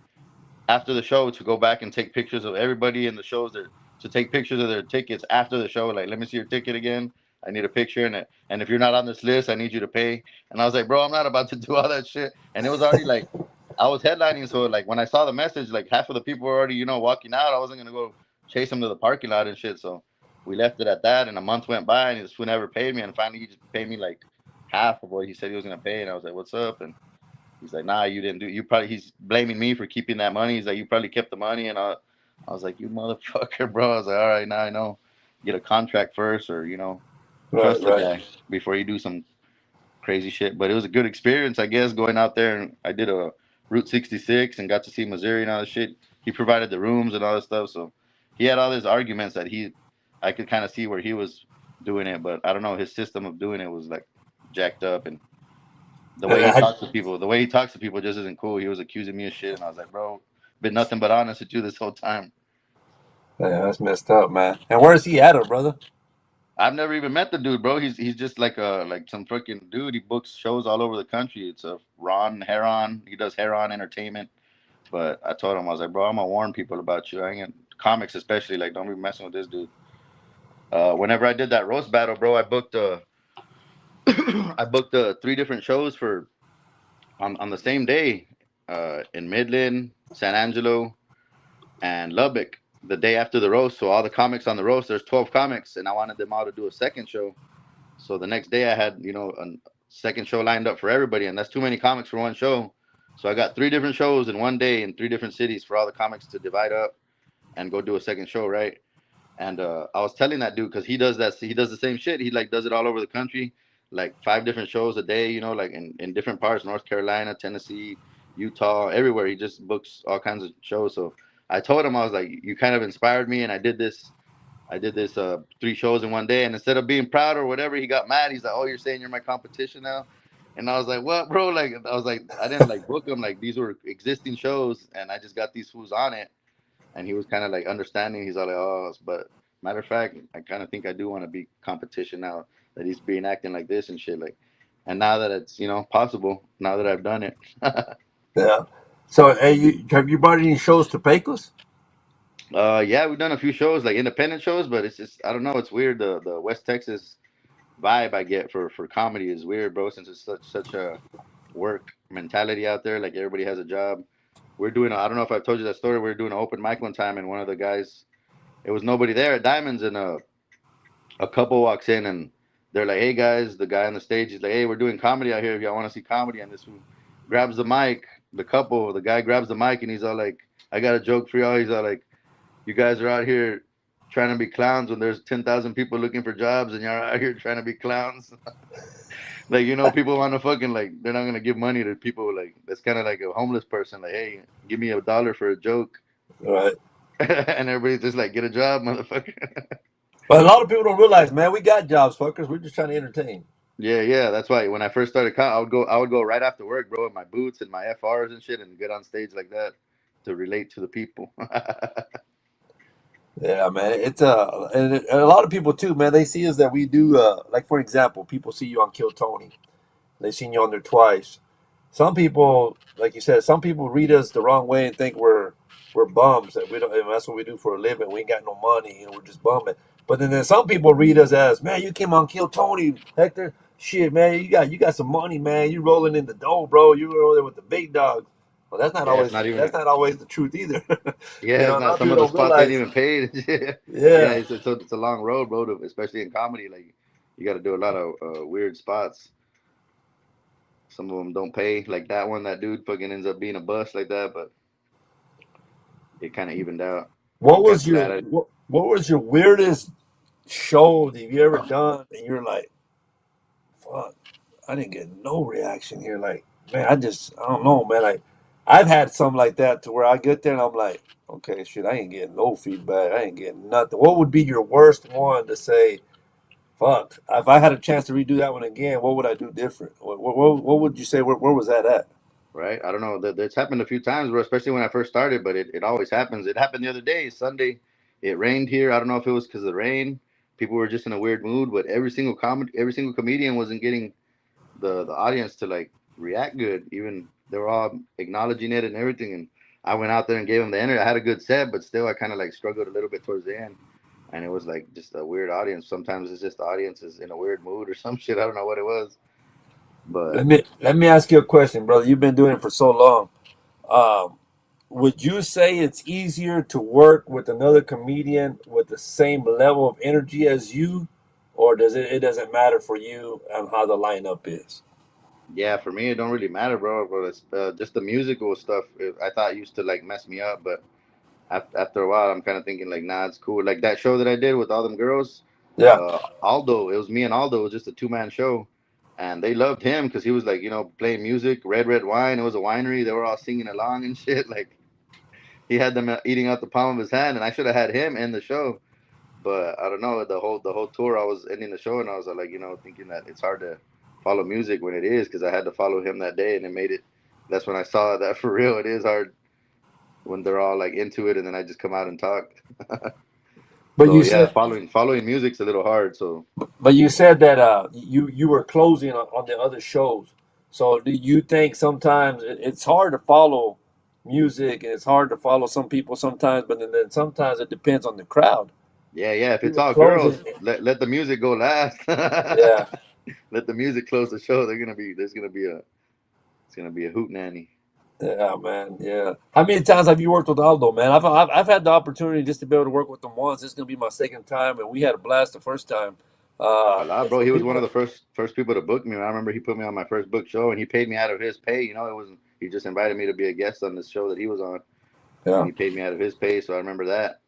after the show to go back and take pictures of everybody in the shows that to take pictures of their tickets after the show. Like, let me see your ticket again. I need a picture in it. And if you're not on this list, I need you to pay. And I was like, bro, I'm not about to do all that shit. And it was already like I was headlining, so like when I saw the message, like half of the people were already, walking out. I wasn't gonna go chase them to the parking lot and shit. So we left it at that. And a month went by, and this fool never paid me. And finally, he just paid me like half of what he said he was gonna pay. And I was like, what's up? And he's like, nah, you didn't do. You probably. He's blaming me for keeping that money. He's like, you probably kept the money, and I was like, you motherfucker, bro. I was like, all right, now I know. Get a contract first, or Right. trust the Right. guy before you do some crazy shit. But it was a good experience, I guess, going out there. And I did a Route 66 and got to see Missouri and all this shit. He provided the rooms and all this stuff, so he had all his arguments that I could kind of see where he was doing it, but I don't know. His system of doing it was like jacked up, and Yeah, the way he talks to people just isn't cool. He was accusing me of shit, and I was like, bro, been nothing but honest with you this whole time. that's messed up, man. And where's he at, brother? I've never even met the dude, bro. He's just like some freaking dude. He books shows all over the country. It's a Ron Heron. He does Heron Entertainment. But I told him, I was like, bro, I'm gonna warn people about you. I ain't gonna, comics especially, like, don't be messing with this dude. Whenever I did that roast battle, bro, I booked I booked 3 different shows for on the same day, in Midland, San Angelo, and Lubbock the day after the roast. So all the comics on the roast, there's 12 comics, and I wanted them all to do a second show. So the next day I had, a second show lined up for everybody, and that's too many comics for one show. So I got 3 different shows in one day in 3 different cities for all the comics to divide up and go do a second show, right? And I was telling that dude because he does the same shit. He like does it all over the country, like 5 different shows a day, like in different parts, North Carolina, Tennessee, Utah, everywhere. He just books all kinds of shows. So I told him, I was like, you kind of inspired me, and I did this 3 shows in one day, and instead of being proud or whatever, he got mad. He's like, "Oh, you're saying you're my competition now?" And I was like, "What, bro?" Like, I was like, I didn't like book them. Like, these were existing shows, and I just got these fools on it. And he was kind of like understanding. He's all like, "Oh," but matter of fact, I kind of think I do want to be competition now that he's being acting like this and shit. Like, and now that it's possible, now that I've done it. Yeah. So, hey, have you brought any shows to Pecos? Yeah, we've done a few shows, like independent shows, but it's just I don't know. It's weird. The West Texas vibe I get for comedy is weird, bro. Since it's such a work mentality out there, like everybody has a job. We're doing. I don't know if I've told you that story. We were doing an open mic one time, and one of the guys, it was nobody there at Diamonds, and a couple walks in, and they're like, "Hey guys," the guy on the stage is like, "Hey, we're doing comedy out here. If y'all want to see comedy," and this who grabs the mic, the guy grabs the mic, and he's all like, "I got a joke for y'all." He's all like, "You guys are out here trying to be clowns when there's 10,000 people looking for jobs, and you're out here trying to be clowns." Like, people want to fucking, like, they're not gonna give money to people like that's kind of like a homeless person. Like, hey, give me $1 for a joke, Right. and everybody's just like, get a job, motherfucker. But a lot of people don't realize, man, we got jobs, fuckers. We're just trying to entertain. Yeah. That's why when I first started, I would go right after work, bro, in my boots and my FRs and shit, and get on stage like that to relate to the people. Yeah, man. It's and a lot of people too, man. They see us that we do like for example, people see you on Kill Tony. They've seen you on there twice. Some people, like you said, some people read us the wrong way and think we're bums that we don't. And that's what we do for a living. We ain't got no money, and we're just bumming. But then some people read us as, man, you came on Kill Tony, Hector. Shit, man, you got some money, man. You rolling in the dough, bro. You were over there with the big dogs. Well, Yeah, it's not that's even. not always the truth either. Yeah, it's A lot not. of Some people of the don't spots ain't realize. even paid. Yeah, Yeah, it's a long road, bro. Especially in comedy, like you got to do a lot of weird spots. Some of them don't pay. Like that one, that dude fucking ends up being a bust like that, but it kind of evened out. what I'm kind of was your glad I. what was your weirdest show that you ever done? And you're like, fuck, I didn't get no reaction here. Like, man, I don't know, man. Like, I've had something like that to where I get there and I'm like, okay, shit, I ain't getting no feedback. I ain't getting nothing. What would be your worst one to say, fuck, if I had a chance to redo that one again, what would I do different? What would you say? Where was that at? Right? I don't know. That's happened a few times, bro. Especially when I first started, but it always happens. It happened the other day, Sunday. It rained here. I don't know if it was because of the rain. People were just in a weird mood, but every single comedian wasn't getting the audience to like react good. Even they were all acknowledging it and everything. And I went out there and gave them the energy. I had a good set, but still, I kind of like struggled a little bit towards the end. And it was like just a weird audience. Sometimes it's just the audience is in a weird mood or some shit. I don't know what it was, but Let me ask you a question, brother. You've been doing it for so long. Um, would you say it's easier to work with another comedian with the same level of energy as you, or it doesn't matter for you on how the lineup is? yeah, for me, it don't really matter, bro. But it's just the musical stuff. I thought used to like mess me up, but after a while, I'm kind of thinking like, nah, it's cool. Like that show that I did with all them girls, Yeah. Aldo. It was me and Aldo. It was just a two-man show, and they loved him because he was like, playing music, red wine. It was a winery. They were all singing along and shit. Like he had them eating out the palm of his hand, and I should have had him in the show. But I don't know the whole tour. I was ending the show, and I was like, thinking that it's hard to follow music when it is because I had to follow him that day, and it made it. That's when I saw that for real. It is hard when they're all like into it, and then I just come out and talk. But So you yeah, said, following music's a little hard. So but you said that you were closing on the other shows. So do you think sometimes it's hard to follow music and it's hard to follow some people sometimes, but then sometimes it depends on the crowd. yeah. If You it's were all closing, girls, let the music go last. yeah. Let the music close the show. It's gonna be a hoot nanny. Yeah, man. Yeah. How many times have you worked with Aldo, man? I've had the opportunity just to be able to work with him once. This is gonna be my second time, and we had a blast the first time. A lot, bro. For He was one of people, the first people to book me. I remember he put me on my first book show, and he paid me out of his pay. It wasn't. He just invited me to be a guest on this show that he was on, and yeah, he paid me out of his pay. So I remember that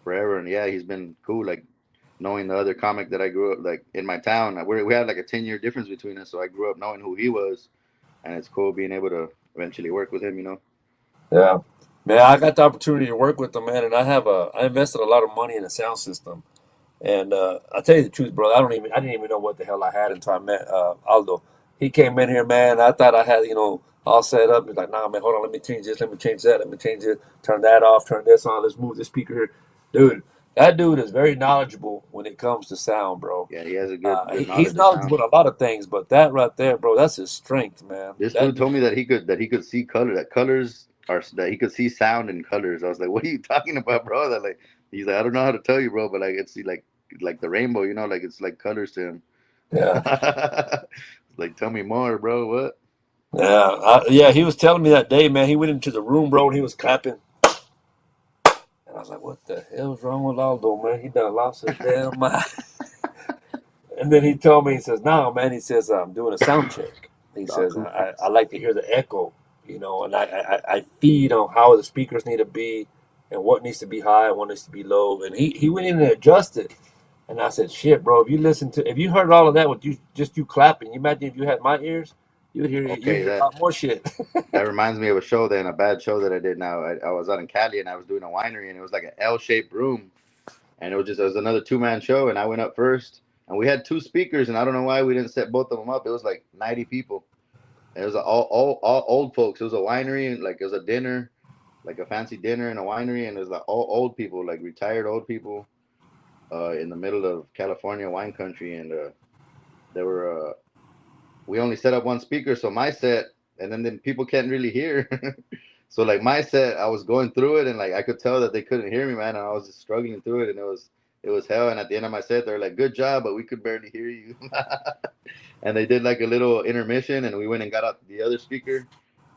forever. And yeah, he's been cool. Like knowing the other comic that I grew up like in my town. We had like a 10-year difference between us, so I grew up knowing who he was, and it's cool being able to eventually work with him. yeah, man. I got the opportunity to work with him, man, and I invested a lot of money in the sound system. And I tell you the truth, brother, I didn't even know what the hell I had until I met Aldo. He came in here, man. I thought I had, all set up. He's like, nah, man, hold on, let me change this, let me change that, let me change it, turn that off, turn this on, let's move this speaker here, dude. That dude is very knowledgeable when it comes to sound, bro. Yeah, he has a good He's knowledge of sound. knowledgeable in a lot of things, but that right there, bro, that's his strength, man. This That dude told dude, me that he could see color, that colors are that he could see sound in colors. I was like, what are you talking about, bro? That like he's like, I don't know how to tell you, bro, but like it's like the rainbow, like it's like colors to him. yeah, Like, tell me more, bro. What? yeah. He was telling me that day, man. He went into the room, bro, and he was clapping. And I was like, what the hell's wrong with Aldo, man? He done lost his damn mind. And then he told me, he says, no, man, he says, I'm doing a sound check. He The says, I acoustics. like to hear the echo, and I feed on how the speakers need to be and what needs to be high and what needs to be low. And he went in and adjusted. And I said, shit, bro, if you heard all of that with you clapping, you imagine if you had my ears, you'd Okay, hear a that lot more shit. that reminds me of a show then, a bad show that I did now. I was out in Cali and I was doing a winery and it was like an L-shaped room and it was another two-man show and I went up first and we had two speakers and I don't know why we didn't set both of them up. It was like 90 people. It was all old folks. It was a winery, like it was a dinner, like a fancy dinner in a winery, and there's like all old people, like retired old people, in the middle of California wine country, and there were we only set up one speaker, so my set, and then people can't really hear. So like my set, I was going through it, and like I could tell that they couldn't hear me, man, and I was just struggling through it, and it was hell. And at the end of my set, they're like, "Good job, but we could barely hear you." And they did like a little intermission, and we went and got out the other speaker,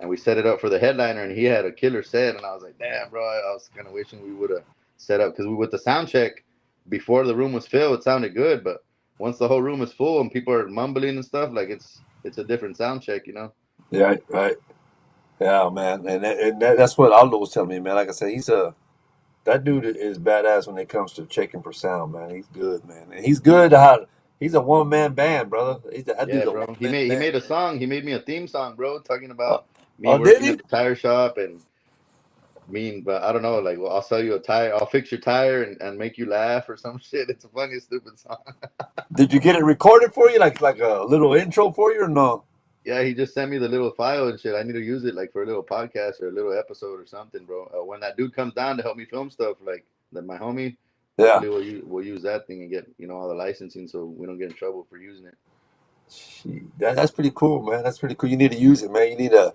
and we set it up for the headliner, and he had a killer set, and I was like, "Damn, bro!" I was kind of wishing we would have set up because we with the sound check before the room was filled, it sounded good, but once the whole room is full and people are mumbling and stuff, like it's a different sound check, you know. Yeah, right. Yeah, man, that's what Aldo was telling me, man. Like I said, that dude is badass when it comes to checking for sound, man. He's good, man, and he's good. He's a one man band, brother. That Yeah, dude's a bro. one He man made he band, made a man. song. He made me a theme song, bro, talking Uh, about me oh, did working he? at the tire shop and mean, but I don't know, like, well, I'll sell you a tire, I'll fix your tire and make you laugh or some shit. It's a funny, stupid song. Did you get it recorded for you, like a little intro for you, or no? Yeah, he just sent me the little file and shit. I need to use it like for a little podcast or a little episode or something, bro. When that dude comes down to help me film stuff, like that, my homie, Yeah. hopefully we'll use that thing and get all the licensing so we don't get in trouble for using it. That's pretty cool, man. That's pretty cool. You need to use it, man. You need to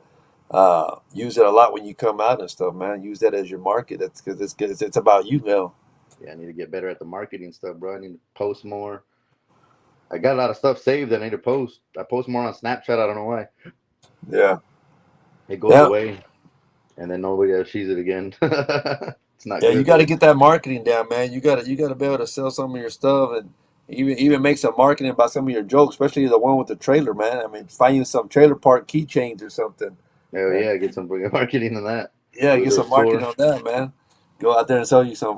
use it a lot when you come out and stuff, man. Use that as your market. That's because it's about you now. Yeah, I need to get better at the marketing stuff, bro. I need to post more. I got a lot of stuff saved that I need to post. I post more on Snapchat. I don't know why. Yeah. It goes Yeah. away and then nobody ever sees it again. It's not Yeah, you good, got to bro. get that marketing down, man. You got to be able to sell some of your stuff and even make some marketing about some of your jokes, especially the one with the trailer, man. I mean, find you some trailer park keychains or something. Hell And yeah, get some marketing on that. yeah, Do a get little some marketing tour. on that, man. Go out there and sell you some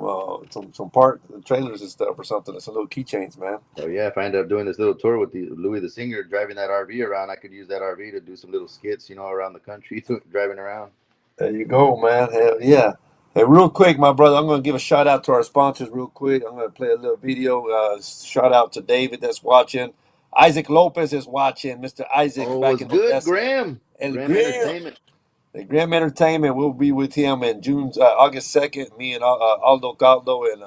park trailers and stuff or something. Some little keychains, man. Oh yeah, if I end up doing this little tour with the Louis the singer driving that RV around, I could use that RV to do some little skits, around the country driving around. There you go, man. Hell yeah. Hey, real quick, my brother, I'm going to give a shout out to our sponsors real quick. I'm going to play a little video. Shout out to David that's watching. Isaac Lopez is watching. Mr. Isaac Oh, back what's in good, Odessa. Graham? El Graham Grim. Entertainment. The Grim Entertainment will be with him in August 2nd. Me and Aldo Caldo and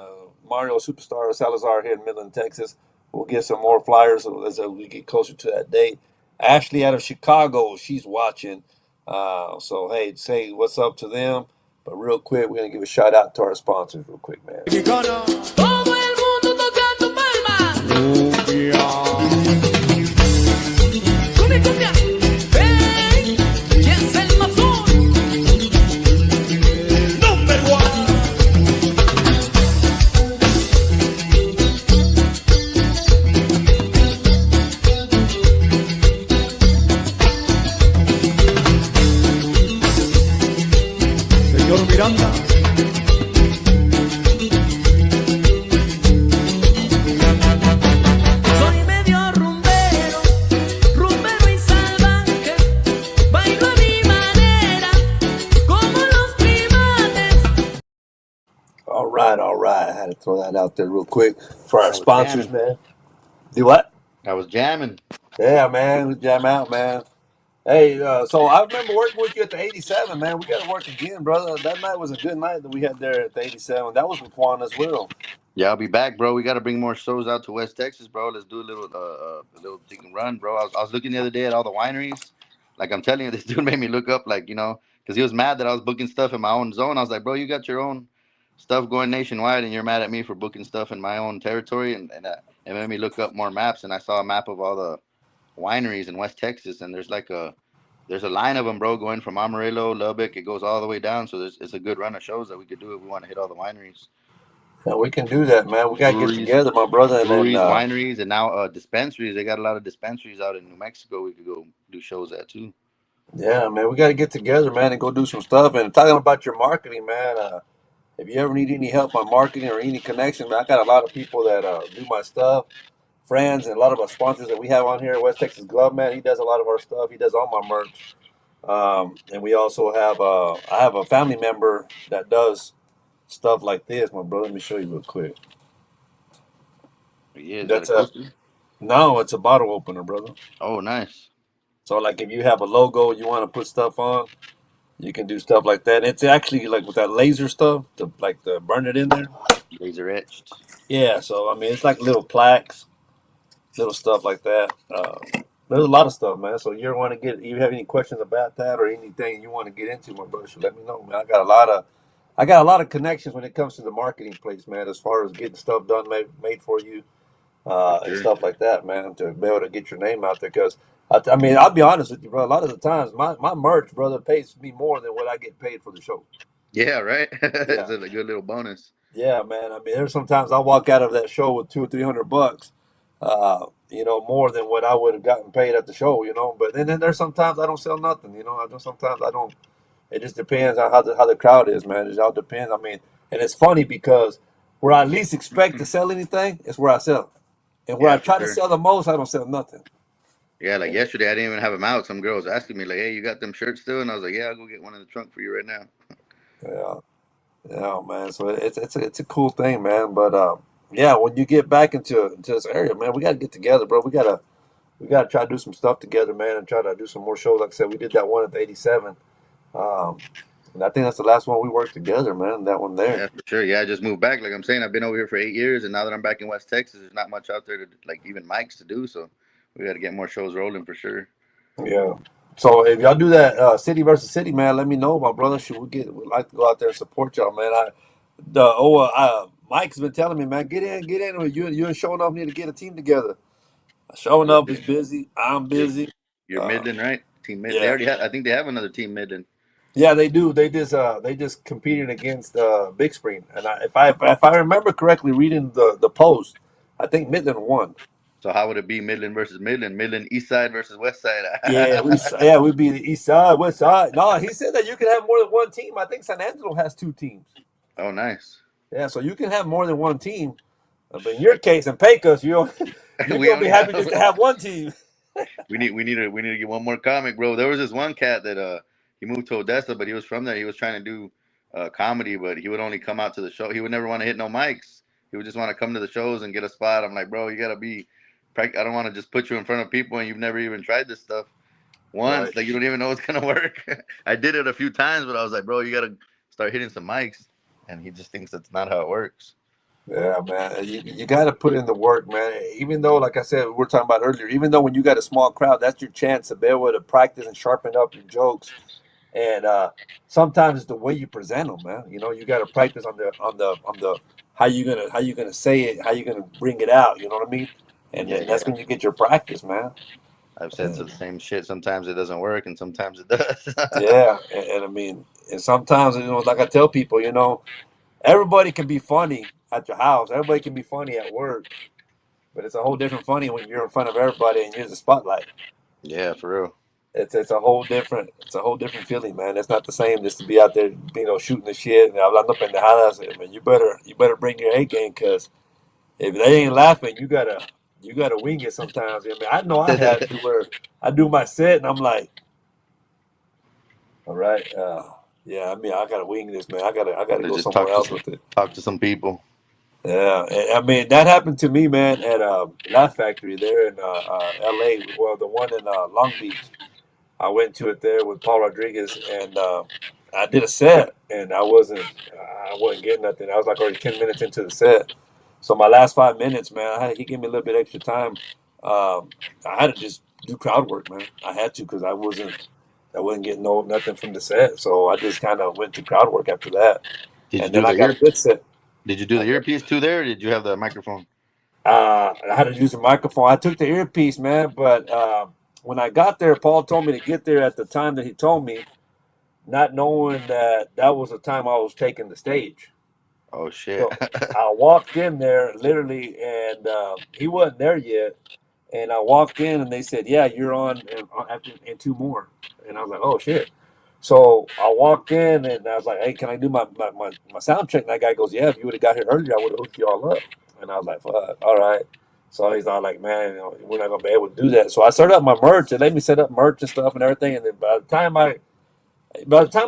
Mario Superstar Salazar here in Midland, Texas. We'll get some more flyers as we get closer to that date. Ashley out of Chicago, she's watching. So, hey, say what's up to them. But real quick, we're going to give a shout out to our sponsors real quick, man. Todo el mundo tocando palmas. Cumbia, cumbia. Hey, ¿quién es el mazón? Number one. Señor Miranda. Soy medio rumbero, rumbero y salvaje. Bailo a mi manera, como los primates. All right, all right. I had to throw that out there real quick for our I was sponsors, jamming. man. Do what? I was jamming. Yeah, man. We jam out, man. Hey, so I remember working with you at the 87, man. We got to work again, brother. That night was a good night that we had there at the 87. That was with Juan as well. Yeah, I'll be back, bro. We got to bring more shows out to West Texas, bro. Let's do a little chicken run, bro. I was looking the other day at all the wineries. Like I'm telling you, this dude made me look up, like because he was mad that I was booking stuff in my own zone. I was like, bro, you got your own stuff going nationwide, and you're mad at me for booking stuff in my own territory, and it made me look up more maps, and I saw a map of all the wineries in West Texas, and there's a line of them, bro, going from Amarillo, Lubbock. It goes all the way down, so it's a good run of shows that we could do if we want to hit all the wineries. Yeah, we can do that, man. We got to get Breweries, together, my brother. And then, wineries, and now dispensaries. They got a lot of dispensaries out in New Mexico. We could go do shows at too. yeah, man, we got to get together, man, and go do some stuff. And talking about your marketing, man, if you ever need any help on marketing or any connection, man, I got a lot of people that do my stuff, friends, and a lot of our sponsors that we have on here. West Texas Glove, man, he does a lot of our stuff. He does all my merch. And we also have I have a family member that does stuff like this, my brother. Let me show you real quick. Yeah, is that a That's a coaster? no, it's a bottle opener, brother. Oh, nice. So like if you have a logo you want to put stuff on, You can do stuff like that. It's actually like with that laser stuff, to burn it in there. Laser etched. Yeah, so I mean, it's like little plaques, little stuff like that. There's a lot of stuff, man. So you want to get, you have any questions about that or anything you want to get into, my brother? So let me know, man. I got a lot of connections when it comes to the marketing place, man. As far as getting stuff done, made for you, For and sure. stuff like that, man. To be able to get your name out there, because I mean, I'll be honest with you, bro. A lot of the times, my merch, brother, pays me more than what I get paid for the show. Yeah, right. Yeah. It's a good little bonus. Yeah, man. I mean, there's sometimes I walk out of that show with 200 or 300 bucks, more than what I would have gotten paid at the show, But then there's sometimes I don't sell nothing, I just sometimes I don't. It just depends on how the crowd is, man. It all depends. I mean, and it's funny because where I least expect to sell anything is where I sell, and where I Yeah, for try to sure. sell the most, I don't sell nothing. Yeah, like yesterday, I didn't even have them out. Some girl was asking me, like, "Hey, you got them shirts still?" And I was like, "Yeah, I'll go get one in the trunk for you right now." Yeah, yeah, man. So it's a cool thing, man. But yeah, when you get back into this area, man, we got to get together, bro. We gotta try to do some stuff together, man, and try to do some more shows. Like I said, we did that one at the 87, um, and I think that's the last one we worked together, man. That one there. Yeah, for sure. Yeah, I just moved back. Like I'm saying, I've been over here for 8 years, and now that I'm back in West Texas, there's not much out there to like even mics to do. So we got to get more shows rolling for sure. Yeah. So if y'all do that city versus city, man, let me know, my brother. We'd like to go out there and support y'all, man. Mike's been telling me, man, get in. You and Showing Up need to get a team together. Showing For Up is sure. busy. I'm You're, busy. you're Uh, Midland, right? Team Mid. They yeah. already have. I think they have another team Midland. Yeah, they do. They just competed against Big Screen, and if I remember correctly, reading the post, I think Midland won. So how would it be Midland versus Midland? Midland East Side versus West Side. Yeah, we'd be the East Side, West Side. No, he said that you can have more than one team. I think San Angelo has two teams. Oh, nice. Yeah, so you can have more than one team. But in your case, in Pecos, you're We gonna be only happy have. just to have one team. We need to get one more comic, bro. There was this one cat that he moved to Odessa, but he was from there. He was trying to do comedy, but he would only come out to the show. He would never want to hit no mics. He would just want to come to the shows and get a spot. I'm like, bro, you gotta be. I don't want to just put you in front of people and you've never even tried this stuff Right. once. Like you don't even know it's gonna work. I did it a few times, but I was like, bro, you gotta start hitting some mics. And he just thinks that's not how it works. Yeah, man. You got to put in the work, man. Even though, like I said, we were talking about earlier, even though when you got a small crowd, that's your chance to be able to practice and sharpen up your jokes. And sometimes it's the way you present them, man. You got to practice on the how you gonna say it, how you gonna bring it out. You know what I mean? And Yeah, then that's yeah. when you get your practice, man. I've said And, the same shit. Sometimes it doesn't work, and sometimes it does. yeah, and I mean, and sometimes like I tell people, everybody can be funny at your house. Everybody can be funny at work, but it's a whole different funny when you're in front of everybody and you're the spotlight. Yeah, for real. It's a whole different feeling, man. It's not the same just to be out there, shooting the shit and hablando pendejadas. Man, you better bring your A game, because if they ain't laughing, you gotta wing it sometimes. I mean, I know I had to where I do my set and I'm like, all right, yeah, I mean, I gotta wing this, man. I gotta To go just somewhere else with it. talk to some people. Yeah, I mean that happened to me, man, at Laugh Factory there in L.A. Well, the one in Long Beach. I went to it there with Paul Rodriguez, and I did a set, and I wasn't getting nothing. I was like already 10 minutes into the set, so my last 5 minutes, man, he gave me a little bit extra time. I had to just do crowd work, man. I had to because I wasn't getting nothing from the set, so I just kind of went to crowd work after that, Did you and then do the I got a ear? good set. Did you do the earpiece too there? Or did you have the microphone? I had to use a microphone. I took the earpiece, man, but when I got there, Paul told me to get there at the time that he told me, not knowing that was the time I was taking the stage. Oh shit! So I walked in there literally, and he wasn't there yet. And I walked in, and they said, "Yeah, you're on, and two more." And I was like, "Oh shit!" So I walked in, and I was like, "Hey, can I do my sound check?" And that guy goes, "Yeah, if you would have got here earlier, I would have hooked you all up." And I was like, "Fuck, all right." So he's all like, "Man, we're not gonna be able to do that." So I started up my merch. They let me set up merch and stuff and everything. And then by the time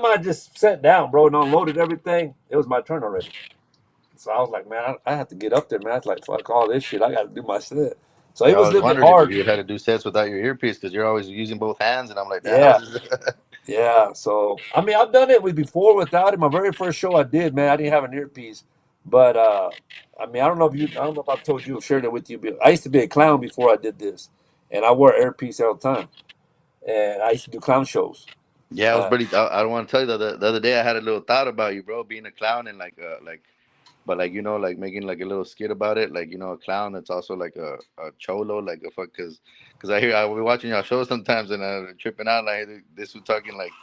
I just sat down, bro, and unloaded everything, it was my turn already. So I was like, man, I have to get up there, man. I was like, fuck all this shit. I got to do my set. So it Yeah, I was a was little bit wondering if hard. you had to do sets without your earpiece because you're always using both hands, and I'm like, damn, Yeah. how's this? Yeah, so I mean, I've done it with before without it. My very first show I did, man, I didn't have an earpiece, but I mean, I don't know if I've told you, or shared it with you, but I used to be a clown before I did this, and I wore earpiece all the time, and I used to do clown shows. Yeah, I was Uh, pretty. I don't want to tell you the other day I had a little thought about you, bro, being a clown and but like like making like a little skit about it, like a clown that's also like a cholo, like a fuck, cause I be watching y'all shows sometimes and I'm tripping out like this was talking like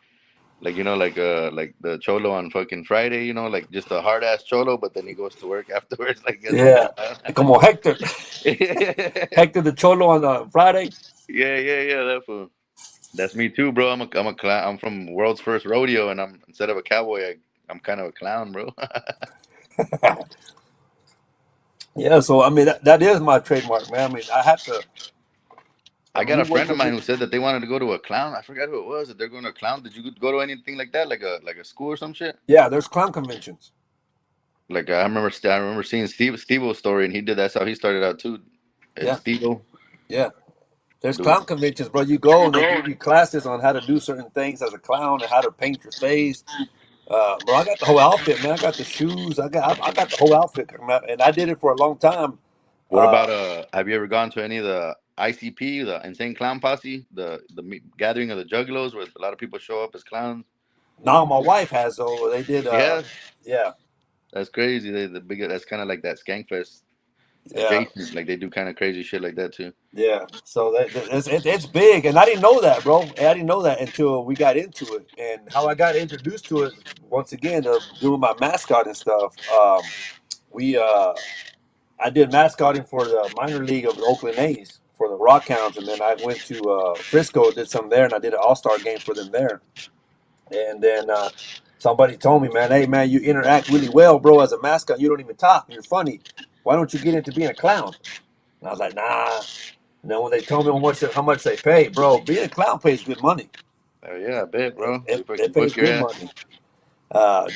like the cholo on fucking Friday, like just a hard ass cholo, but then he goes to work afterwards like as like a yeah, como Hector, clown. Hector the Cholo on Friday. Yeah, that fool. That's me too, bro. I'm a clown. I'm from world's first rodeo, and I'm instead of a cowboy, I'm kind of a clown, bro. Yeah, so I mean, that is my trademark, man. I mean, I have to. I I mean, got you a work friend of with mine me. who said that they wanted to go to a clown. I forgot who it was. That they're going to a clown. Did you go to anything like that, like a school or some shit? Yeah, there's clown conventions. Like I remember seeing Steve's story, and he did. That's how he started out too. And Yeah, Steve, yeah. There's dude. clown conventions, bro. You go and they give you classes on how to do certain things as a clown and how to paint your face. Bro, I got the whole outfit, man. I got the shoes. I got the whole outfit, man. And I did it for a long time. What Uh, about have you ever gone to any of the ICP, the Insane Clown Posse, the gathering of the Juggalos, where a lot of people show up as clowns? Now my wife has though. They did. Yeah, Yeah, that's crazy. The bigger that's kind of like that Skankfest yeah, adjacent. Like they do kind of crazy shit like that too. yeah. So it's big, and I didn't know that, bro. I didn't know that until we got into it, and how I got introduced to it. Once again, doing my mascot and stuff. We I did mascotting for the minor league of the Oakland A's for the Rockhounds, and then I went to Frisco, did some there, and I did an all-star game for them there. And then somebody told me, man, hey man, you interact really well, bro, as a mascot. You don't even talk. You're funny. Why don't you get into being a clown? And I was like, nah. And then when they told me how much they pay, bro, being a clown pays good money. Oh yeah, I bet, It, bro. They it, it fucking pays book your good ass. money.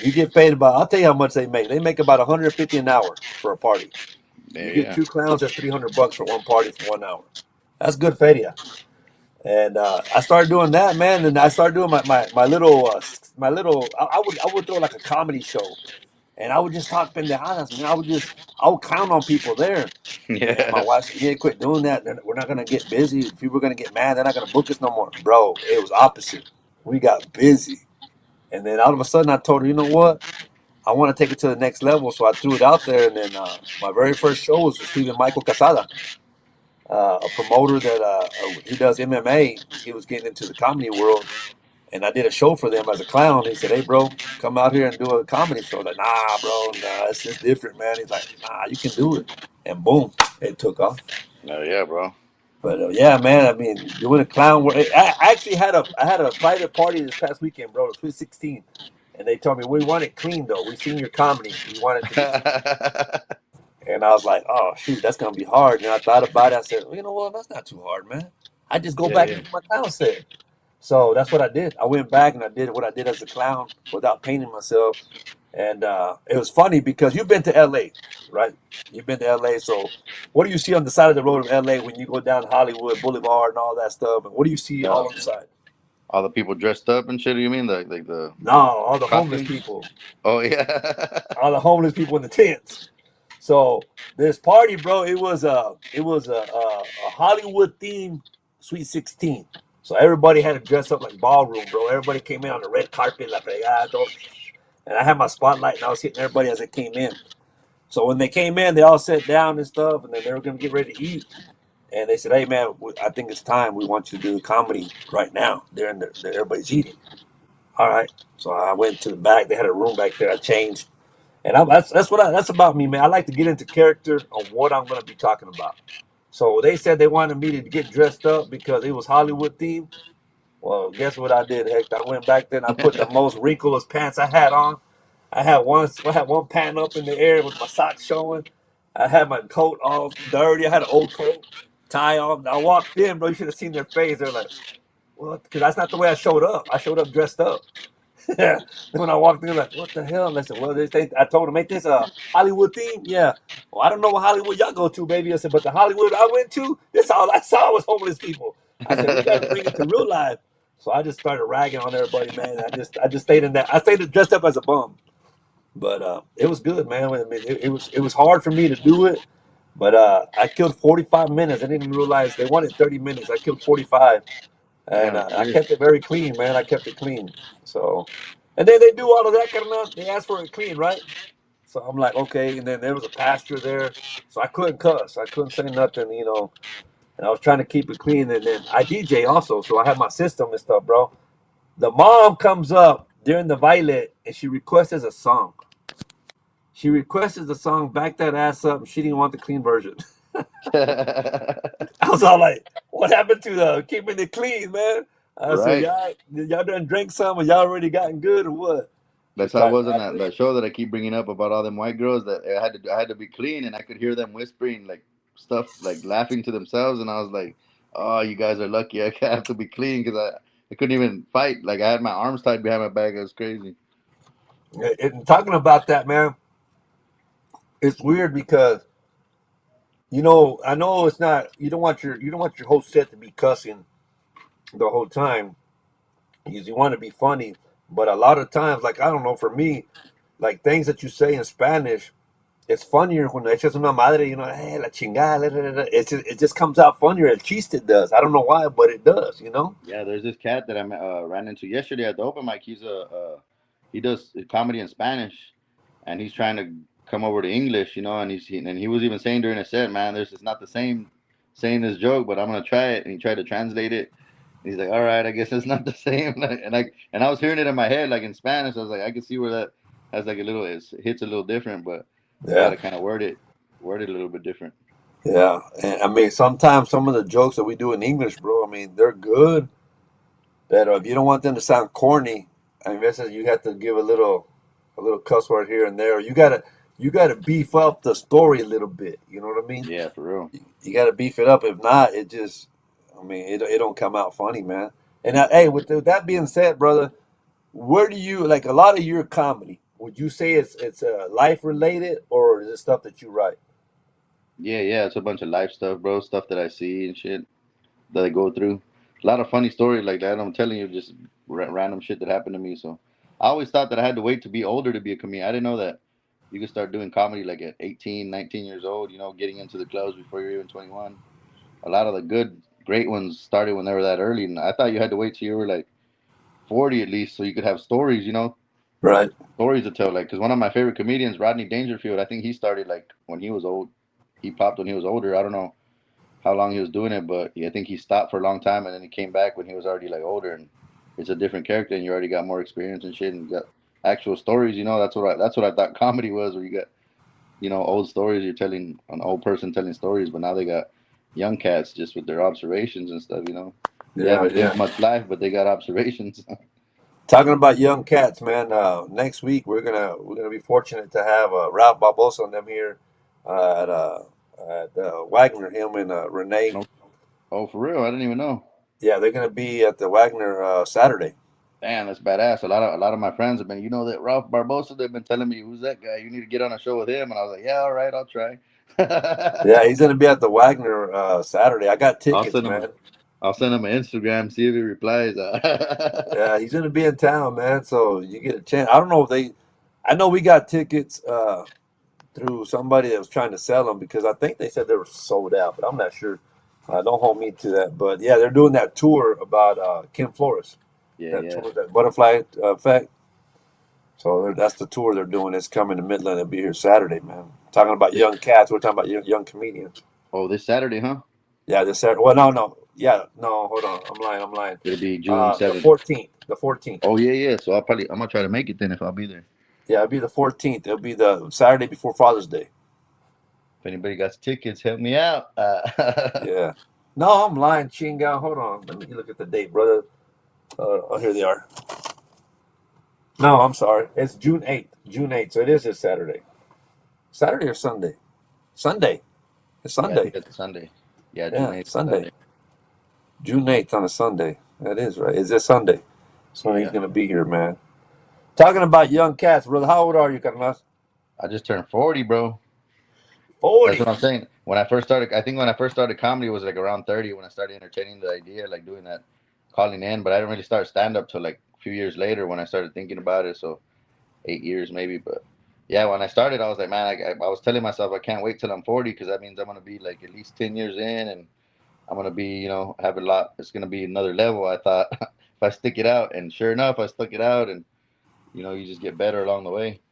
You get paid about. I'll tell you how much they make. They make about 150 an hour for a party. You There, get yeah. two clowns, that's $300 for one party for 1 hour. That's good feria. And I started doing that, man. And I started doing my little. I would throw like a comedy show, and I would just talk pendejadas, man. I would clown on people there. And my Yeah. wife said, "You need to quit doing that. We're not gonna get busy. People are gonna get mad. They're not gonna book us no more, bro." It was opposite. We got busy, and then all of a sudden, I told her, "You know what? I want to take it to the next level." So I threw it out there, and then my very first show was with Stephen Michael Casada, a promoter that he does MMA. He was getting into the comedy world, and I did a show for them as a clown. He said, "Hey, bro, come out here and do a comedy show." I'm like, nah, bro, nah, it's just different, man. He's like, nah, you can do it, and boom, it took off. Oh yeah, bro. But yeah, man, I mean, doing a clown work. I actually I had a private party this past weekend, bro. It was 16, and they told me we want it clean though. We seen your comedy, we want it to be clean. And I was like, oh shoot, that's gonna be hard. And I thought about it. I said, well, you know what? That's not too hard, man. I just go Yeah, back yeah. and do my clown set. So that's what I did. I went back and I did what I did as a clown without painting myself. And it was funny because you've been to LA, right? You've been to LA. So what do you see on the side of the road of LA when you go down Hollywood Boulevard and all that stuff? And what do you see all The, on the side? all the people dressed up and shit. You mean like the No, all the homeless costumes? people. Oh yeah. All the homeless people in the tents. So this party, bro, it was a Hollywood themed Sweet 16. So everybody had to dress up like ballroom, bro. Everybody came in on the red carpet, like fregado. And I had my spotlight, and I was hitting everybody as they came in. So when they came in, they all sat down and stuff, and then they were gonna get ready to eat. And they said, "Hey, man, I think it's time. We want you to do comedy right now. Everybody's eating." All right. So I went to the back. They had a room back there. I changed. And that's about me, man. I like to get into character on what I'm going to be talking about. So they said they wanted me to get dressed up because it was Hollywood themed. Well, guess what I did, Heck? I went back there and I put the most wrinkless pants I had on. I had one pant up in the air with my socks showing. I had my coat all dirty. I had an old coat, tie on. I walked in, bro. You should have seen their face. They're like, "What?" Because that's not the way I showed up. I showed up dressed up. Then when I walked in, like, what the hell? And I said, well, I told them, ain't this a Hollywood theme? Yeah. Well, I don't know what Hollywood y'all go to, baby. I said, but the Hollywood I went to, this all I saw was homeless people. I said, we got to bring it to real life. So I just started ragging on everybody, man. I just stayed in that. I stayed dressed up as a bum, but it was good, man. I mean, it was hard for me to do it, but I killed 45 minutes. I didn't even realize they wanted 30 minutes. I killed 45, and Damn, that's I good. kept it very clean, man. I kept it clean. So, and then they do all of that kind of. They ask for it clean, right? So I'm like, okay. And then there was a pasture there, so I couldn't cuss. I couldn't say nothing, you know. And I was trying to keep it clean. And then I DJ also, so I have my system and stuff, bro. The mom comes up during the Violet and she requests a song. She requested the song "Back That Ass Up." And she didn't want the clean version. I was all like, "What happened to the keeping it clean, man?" I said, Right. y'all done drank some, or y'all already gotten good, or what?" She That's how it started was in that, laughing. that show that I keep bringing up about all them white girls that I had to be clean, and I could hear them whispering like stuff, like laughing to themselves, and I was like, "Oh, you guys are lucky. I have to be clean because I couldn't even fight. Like I had my arms tied behind my back. It was crazy." And talking about that, man, it's weird because you know I know it's not. You don't want your whole set to be cussing the whole time because you want to be funny. But a lot of times, like I don't know, for me, like things that you say in Spanish, it's funnier when echas una madre, you know, hey, la chingada, it just comes out funnier. El chiste does. I don't know why, but it does, you know? Yeah, there's this cat that I ran into yesterday at the open mic. He does comedy in Spanish, and he's trying to come over to English, you know. And he was even saying during a set, man, this is not the same saying this joke, but I'm gonna try it. And he tried to translate it. And he's like, all right, I guess it's not the same. And I was hearing it in my head like in Spanish. I was like, I can see where that has like a little it hits a little different, but you got Yeah. to kind of word it a little bit different. Yeah. And I mean, sometimes some of the jokes that we do in English, bro, I mean, they're good, but if you don't want them to sound corny, I guess you have to give a little cuss word here and there. You gotta beef up the story a little bit. You know what I mean? Yeah, for real. You gotta beef it up. If not, it just, I mean, it don't come out funny, man. And hey, with that being said, brother, where do you like a lot of your comedy? Would you say it's life related or is it stuff that you write? Yeah, it's a bunch of life stuff, bro. Stuff that I see and shit that I go through. A lot of funny stories like that. I'm telling you, just random shit that happened to me. So I always thought that I had to wait to be older to be a comedian. I didn't know that you could start doing comedy like at 18, 19 years old, you know, getting into the clubs before you're even 21. A lot of the good, great ones started when they were that early. And I thought you had to wait till you were like 40 at least so you could have stories, you know, Right. stories to tell. Like, because one of my favorite comedians, Rodney Dangerfield, I think he started like when he was old. He popped when he was older. I don't know how long he was doing it, but I think he stopped for a long time and then he came back when he was already like older and it's a different character and you already got more experience and shit and got actual stories. You know, that's what I thought comedy was, where you got old stories. You're telling an old person telling stories, but now they got young cats just with their observations and stuff. You know, they Yeah, haven't yeah. lived much life, but they got observations. Talking about young cats, man. Next week we're gonna be fortunate to have Ralph Barbosa and them here at Wagner. Him and Renee. No, oh, for real? I didn't even know. Yeah, they're gonna be at the Wagner Saturday. Damn, that's badass. A lot of my friends have been, that Ralph Barbosa. They've been telling me, who's that guy? You need to get on a show with him. And I was like, yeah, all right, I'll try. Yeah, he's gonna be at the Wagner Saturday. I got I'll tickets, send him. man. I'll send him an Instagram, see if he replies. Yeah, he's gonna be in town, man. So you get a chance. I don't know if they. I know we got tickets through somebody that was trying to sell them because I think they said they were sold out, but I'm not sure. Don't hold me to that. But yeah, they're doing that tour about Kim Flores. Yeah, That yeah, tour, that butterfly effect. So that's the tour they're doing. It's coming to Midland. It'll be here Saturday, man. Talking about this. young cats. We're talking about young comedians. Oh, this Saturday, huh? Yeah, this Saturday. Well, no. Yeah, no. Hold on. I'm lying. I'm lying. It'll be June The 7th. 14th. The 14th. Oh yeah. So I'm gonna try to make it then if I'll be there. Yeah, it'll be the 14th. It'll be the Saturday before Father's Day. If anybody got tickets, help me out. Yeah. No, I'm lying, Chinga. Hold on. Let me look at the date, brother. Oh, here they are. No, I'm sorry. It's June 8th. June 8th. So it is this Saturday. Saturday or Sunday? Sunday. It's Yeah, I Sunday. think it's a Sunday. Yeah, June Yeah, 8th, Sunday. Sunday. June 8th on a Sunday. That is right. Is this Sunday? That's when he's Yeah, going to be here, man. Talking about young cats, brother. How old are you, Carlos? I just turned 40, bro. That's what 40. I'm saying. When I first started, I think when I first started comedy it was like around 30 when I started entertaining the idea, like doing that calling in, but I didn't really start stand up till like a few years later when I started thinking about it. So 8 years maybe, but yeah, when I started, I was like, man, I was telling myself I can't wait till I'm 40 because that means I'm gonna be like at least 10 years in, and I'm gonna be, have a lot. It's gonna be another level. I thought if I stick it out, and sure enough, I stuck it out, and you just get better along the way.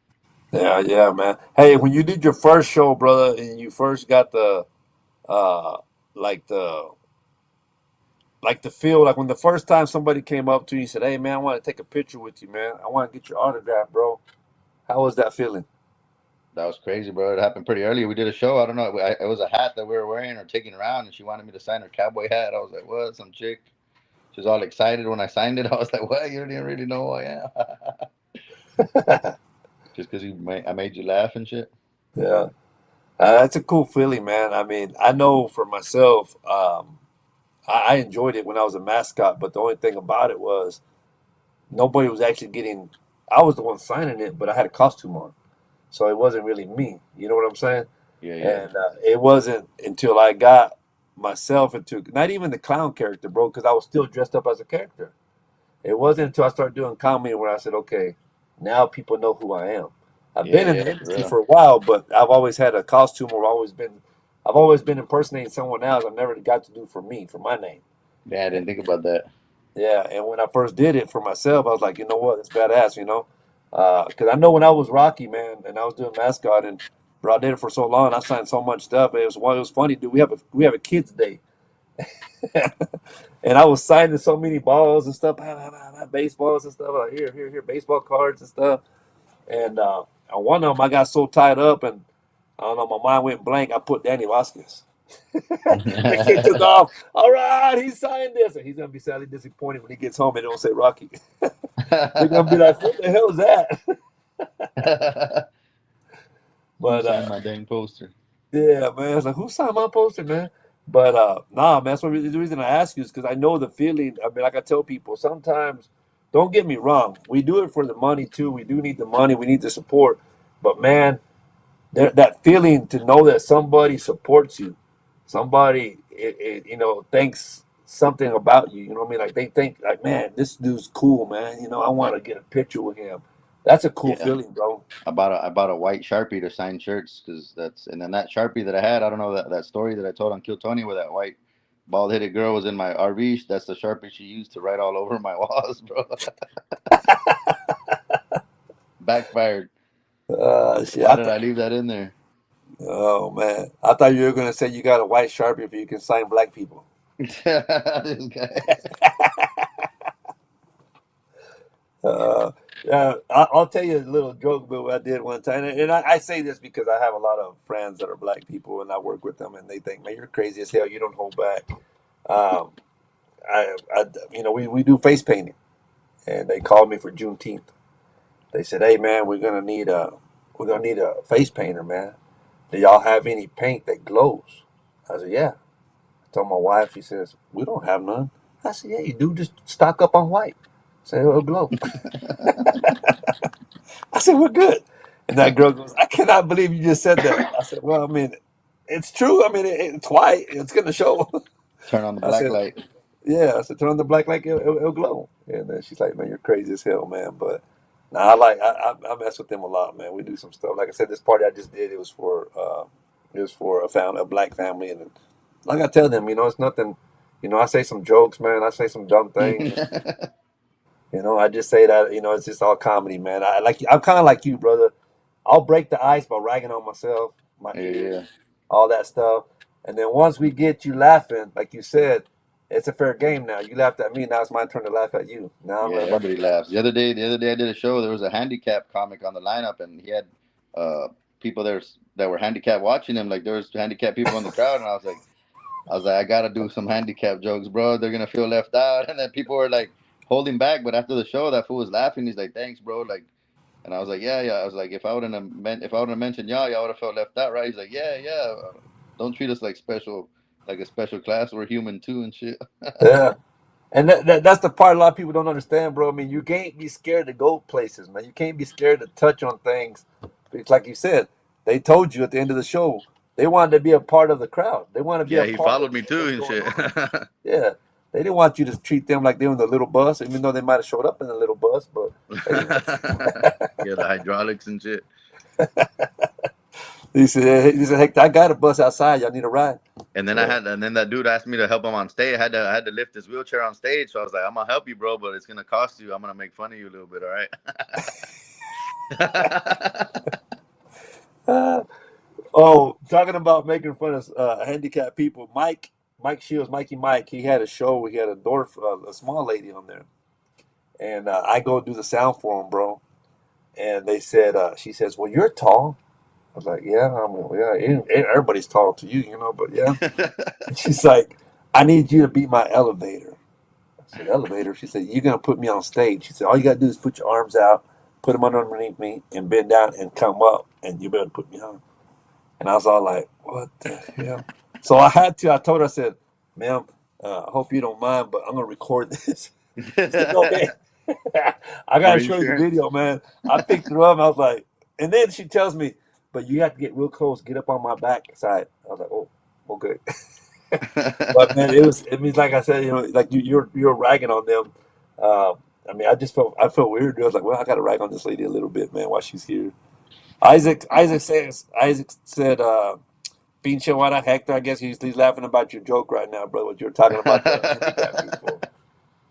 Yeah, yeah, man. Hey, when you did your first show, brother, and you first got uh like the the feel, like when the first time somebody came up to you and said, "Hey, man, I want to take a picture with you, man. I want to get your autograph, bro." How was that feeling? That was crazy, bro. It happened pretty early. We did a show. I don't know. It was a hat that we were wearing or taking around, and she wanted me to sign her cowboy hat. I was like, "What?" Some chick. She was all excited when I signed it. I was like, "What? You don't even really know who I am." Just because I made you laugh and shit. Yeah, that's a cool feeling, man. I mean, I know for myself, I enjoyed it when I was a mascot, but the only thing about it was nobody was actually getting. I was the one signing it, but I had a costume on, so it wasn't really me. You know what I'm saying? Yeah, yeah. And it wasn't until I got myself into not even the clown character, bro, because I was still dressed up as a character. It wasn't until I started doing comedy where I said, okay, now people know who I am. I've Yeah, been in yeah, the for industry real. for a while, but I've always had a costume or I've always been impersonating someone else. I've never got to do for me, for my name. Yeah, I didn't think about that. Yeah, and when I first did it for myself, I was like, you know what, it's badass, because I know when I was Rocky, man, and I was doing mascot, and bro, I did it for so long, I signed so much stuff. It was funny, dude. We have a kids day, and I was signing so many balls and stuff, baseballs and stuff. Like, here, baseball cards and stuff. And on one of them, I got so tied up, and I don't know, my mind went blank. I put Danny Vasquez. The kid took off. All right, he signed this, and he's gonna be sadly disappointed when he gets home and it don't say Rocky. They're gonna be like, "What the hell is that?" Who But signed my dang poster? yeah, man, it's like, who signed my poster, man? But nah, man, that's the reason I ask you is because I know the feeling. I mean, like I tell people, sometimes, don't get me wrong, we do it for the money too. We do need the money. We need the support. But man, that feeling to know that somebody supports you, somebody thinks something about you. You know what I mean? Like they think like, man, this dude's cool, man. I want to get a picture with him. That's a cool Yeah, feeling, bro. I bought a white Sharpie to sign shirts because and then that Sharpie that I had, I don't know that story that I told on Kill Tony where that white bald headed girl was in my RV. That's the Sharpie she used to write all over my walls, bro. Backfired. Shit. Why did I leave that in there? Oh man, I thought you were gonna say you got a white Sharpie if you can sign black people. This guy. Yeah, I'll tell you a little joke about what I did one time, and I say this because I have a lot of friends that are black people, and I work with them, and they think, man, you're crazy as hell. You don't hold back. Um, we do face painting, and they called me for Juneteenth. They said, hey man, we're gonna need a face painter, man. Do y'all have any paint that glows? I said, yeah. I told my wife, she says, we don't have none. I said, yeah, you do. Just stock up on white. Say it'll glow. I said, we're good. And that girl goes, I cannot believe you just said that. I said, well, I mean, it's true. I mean, it's white. It's going to show. Turn on the I black said, light. yeah. I said, turn on the black light. It'll glow. And then she's like, man, you're crazy as hell, man. But nah, I mess with them a lot, man. We do some stuff. Like I said, this party I just did, it was for a black family. And like I tell them, it's nothing. I say some jokes, man. I say some dumb things. Yeah, I just say that, it's just all comedy, man. I'm kind of like you, brother. I'll break the ice by ragging on myself, my ears, yeah. all that stuff. And then once we get you laughing, like you said, it's a fair game now. You laughed at me, now it's my turn to laugh at you. Now I'm Yeah, about everybody laughs. The other day I did a show. There was a handicap comic on the lineup, and he had uh, people there that were handicapped watching him. Like there was handicapped people in the crowd, and I gotta do some handicap jokes, bro. They're gonna feel left out. And then people were like holding back, but after the show, that fool was laughing. He's like, "Thanks, bro." Like, and I was like, "Yeah, yeah." I was like, if I wouldn't have mentioned y'all would have felt left out, right? He's like, "Yeah, yeah. Don't treat us like a special class. We're human too and shit." yeah. And that's the part a lot of people don't understand, bro. I mean, you can't be scared to go places, man. You can't be scared to touch on things. Because like you said, they told you at the end of the show, they wanted to be a part of the crowd. They want to be Yeah, a he part of followed me too what's and going shit. on. Yeah. They didn't want you to treat them like they were in the little bus, even though they might have showed up in the little bus. But Yeah, the hydraulics and shit. he said, "Heck, I got a bus outside. Y'all need a ride." And then So, and then that dude asked me to help him on stage. I had to lift his wheelchair on stage. So I was like, I'm gonna help you, bro, but it's gonna cost you. I'm gonna make fun of you a little bit, all right? oh, talking about making fun of handicapped people, Mike Shields, Mikey Mike, he had a show. We had a small lady on there, and I go do the sound for him, bro. And they said, she says, "Well, you're tall." I was like, "Yeah, everybody's tall to you, but yeah." And she's like, "I need you to be my elevator." I said, "Elevator?" She said, "You're gonna put me on stage." She said, "All you gotta do is put your arms out, put them underneath me, and bend down and come up, and you better put me on." And I was all like, "What the hell?" So I told her, I said, "Ma'am, I hope you don't mind, but I'm gonna record this." She said, "Go ahead." I For gotta show you the insurance. video, man. I picked her up, and I was like, and then she tells me, "But you have to get real close, get up on my back side." I was like, "Oh, okay." But man, it means, like I said, like you're ragging on them. Uh, I mean, I felt weird. I was like, well, I got to rag on this lady a little bit, man, while she's here. Isaac said, "Pinche wada Hector." I guess he's laughing about your joke right now, bro. What you're talking about the handicapped people.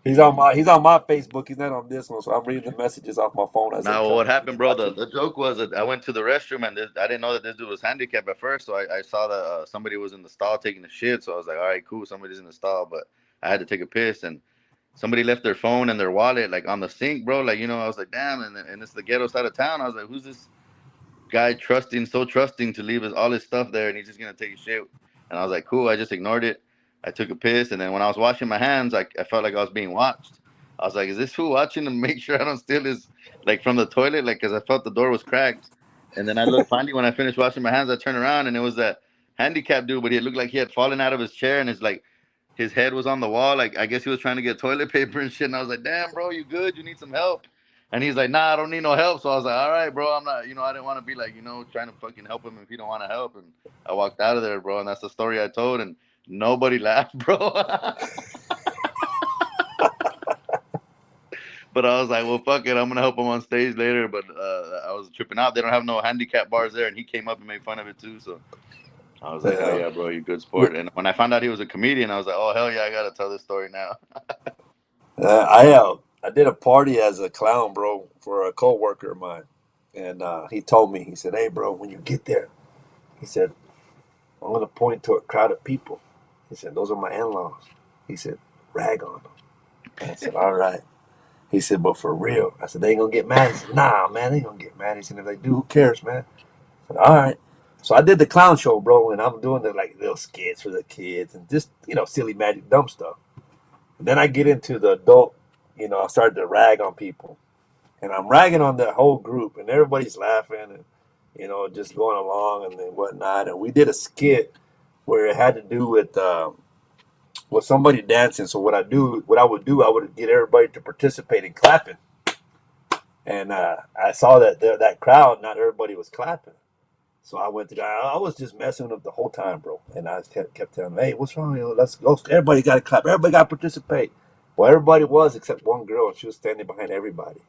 He's on my Facebook. He's not on this one, so I'm reading the messages off my phone as they Now, come. what happened, He's bro? watching. The joke was that I went to the restroom and I didn't know that this dude was handicapped at first. So I saw that somebody was in the stall taking a shit. So I was like, all right, cool. Somebody's in the stall, but I had to take a piss and somebody left their phone and their wallet like on the sink, bro. Like, I was like, damn. And it's the ghetto side of town. I was like, who's this guy so trusting to leave all his stuff there and he's just going to take a shit? And I was like, cool. I just ignored it. I took a piss. And then when I was washing my hands, I felt like I was being watched. I was like, is this fool watching to make sure I don't steal his, like from the toilet? Like, because I felt the door was cracked. And then I looked, finally, when I finished washing my hands, I turned around and it was that handicapped dude, but he looked like he had fallen out of his chair and his head was on the wall. Like, I guess he was trying to get toilet paper and shit. And I was like, damn, bro, you good? You need some help? And he's like, nah, I don't need no help. So I was like, all right, bro, I'm not, I didn't want to be like, trying to fucking help him if he don't want to help. And I walked out of there, bro. And that's the story I told. And nobody laughed, bro. But I was like, well, fuck it. I'm going to help him on stage later. But I was tripping out. They don't have no handicap bars there. And he came up and made fun of it, too. So I was like, hell Yeah. yeah, bro, you good sport. And when I found out he was a comedian, I was like, oh, hell yeah, I got to tell this story now. I did a party as a clown, bro, for a coworker of mine, and he told me, he said, "Hey, bro, when you get there," he said, "I'm gonna point to a crowd of people." He said, "Those are my in-laws." He said, "Rag on them." I said, "All right." He said, "But for real." I said, "They ain't gonna get mad." He said, "Nah, man, they ain't gonna get mad." He said, "If they do, who cares, man?" I said, "All right." So I did the clown show, bro, and I'm doing the like little skits for the kids and just silly magic dumb stuff. And then I get into the adult, I started to rag on people. And I'm ragging on the whole group, and everybody's laughing and just going along and then whatnot. And we did a skit where it had to do with somebody dancing. So what I would do, I would get everybody to participate in clapping. And I saw that crowd, not everybody was clapping. So I went to I was just messing with them the whole time, bro. And I kept telling them, "Hey, what's wrong? Let's go. Everybody got to clap. Everybody got to participate." Well, everybody was except one girl, and she was standing behind everybody.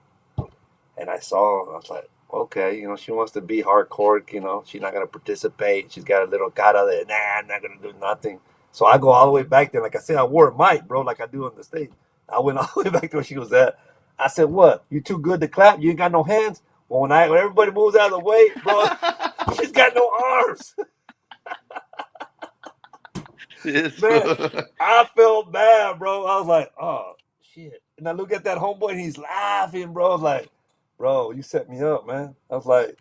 And I saw, I was like, okay, she wants to be hardcore, she's not gonna participate. She's got a little cara there. Nah, I'm not gonna do nothing. So I go all the way back there. Like I said, I wore a mic, bro, like I do on the stage. I went all the way back to where she was at. I said, "What? You too good to clap? You ain't got no hands?" Well, when everybody moves out of the way, bro, she's got no arms. Man, I felt bad, bro. I was like, oh shit. And I look at that homeboy and he's laughing, bro. I was like, bro, you set me up, man. I was like,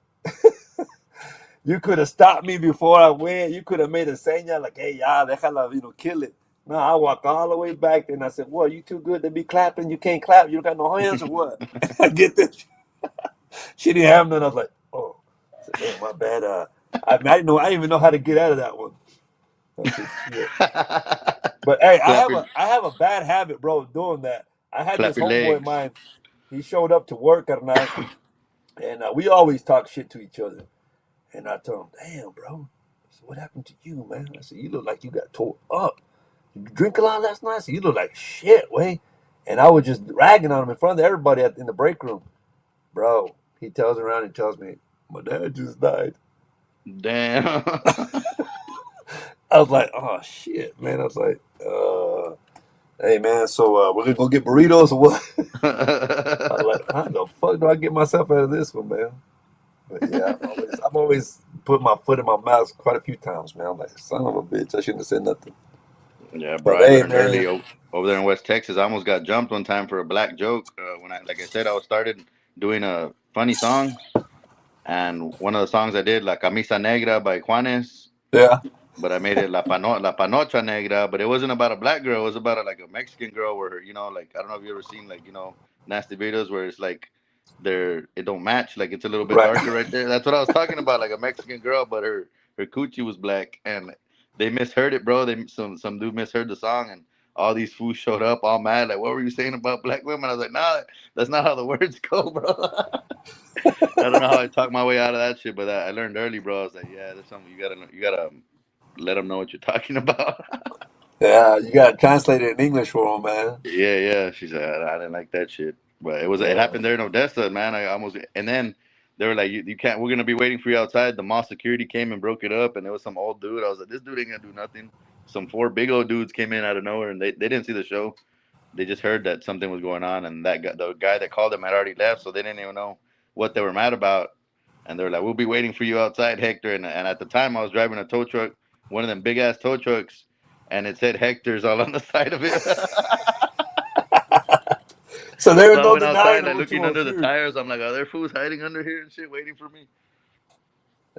you could have stopped me before I went. You could have made a seña like, "Hey, ya, déjala, kill it." No, I walked all the way back there and I said, "What, you too good to be clapping? You can't clap? You don't got no hands or what?" I get this. She didn't have none. I was like, oh. I said, "Damn, my bad." I didn't know. I didn't even know how to get out of that one. I said, shit. But hey, clap your I have a bad habit, bro, of doing that. I had clap this your homeboy of legs. mine. He showed up to work at night, and we always talk shit to each other. And I told him, "Damn, bro, I said, what happened to you, man?" I said, "You look like you got tore up." You drink a lot last night? So you look like shit, way. And I was just ragging on him in front of everybody in the break room. Bro, he tells around and tells me, my dad just died. Damn. I was like, oh, shit, man. I was like, hey, man, so we're going to go get burritos or what? I was like, how the fuck do I get myself out of this one, man? But yeah, I've always put my foot in my mouth quite a few times, man. I'm like, son of a bitch, I shouldn't have said nothing. Yeah, bro. But I hey, learned man, early over there in West Texas. I almost got jumped one time for a black joke. When like I said, I was started doing funny songs, and one of the songs I did, La Camisa Negra by Juanes, yeah, but I made it La Panocha Negra. But it wasn't about a black girl. It was about like a Mexican girl where like I don't know if you ever seen like nasty videos where it's like it don't match. Like it's a little bit right. darker right there. That's what I was talking about. Like a Mexican girl, but her coochie was black, and they misheard it, bro. Some dude misheard the song, and all these fools showed up all mad. Like, what were you saying about black women? I was like, nah, that's not how the words go, bro. I don't know how I talked my way out of that shit, but I learned early, bro. I was like, yeah, there's something you gotta let them know what you're talking about. Yeah, you got to translate it in English for them, man. Yeah, yeah. She said I didn't like that shit, but it Yeah. happened there in Odessa, man. I almost and then they were like, you can't. We're gonna be waiting for you outside. The mall security came and broke it up, and it was some old dude. I was like, this dude ain't gonna do nothing. Some four big old dudes came in out of nowhere, and they didn't see the show. They just heard that something was going on, and the guy that called them had already left, so they didn't even know what they were mad about. And they were like, "We'll be waiting for you outside, Hector." And at the time, I was driving a tow truck, one of them big ass tow trucks, and it said Hector's all on the side of it. So there So was I no went outside, denying like what you looking were under the fearing. tires. I'm like, "Are there fools hiding under here and shit, waiting for me?"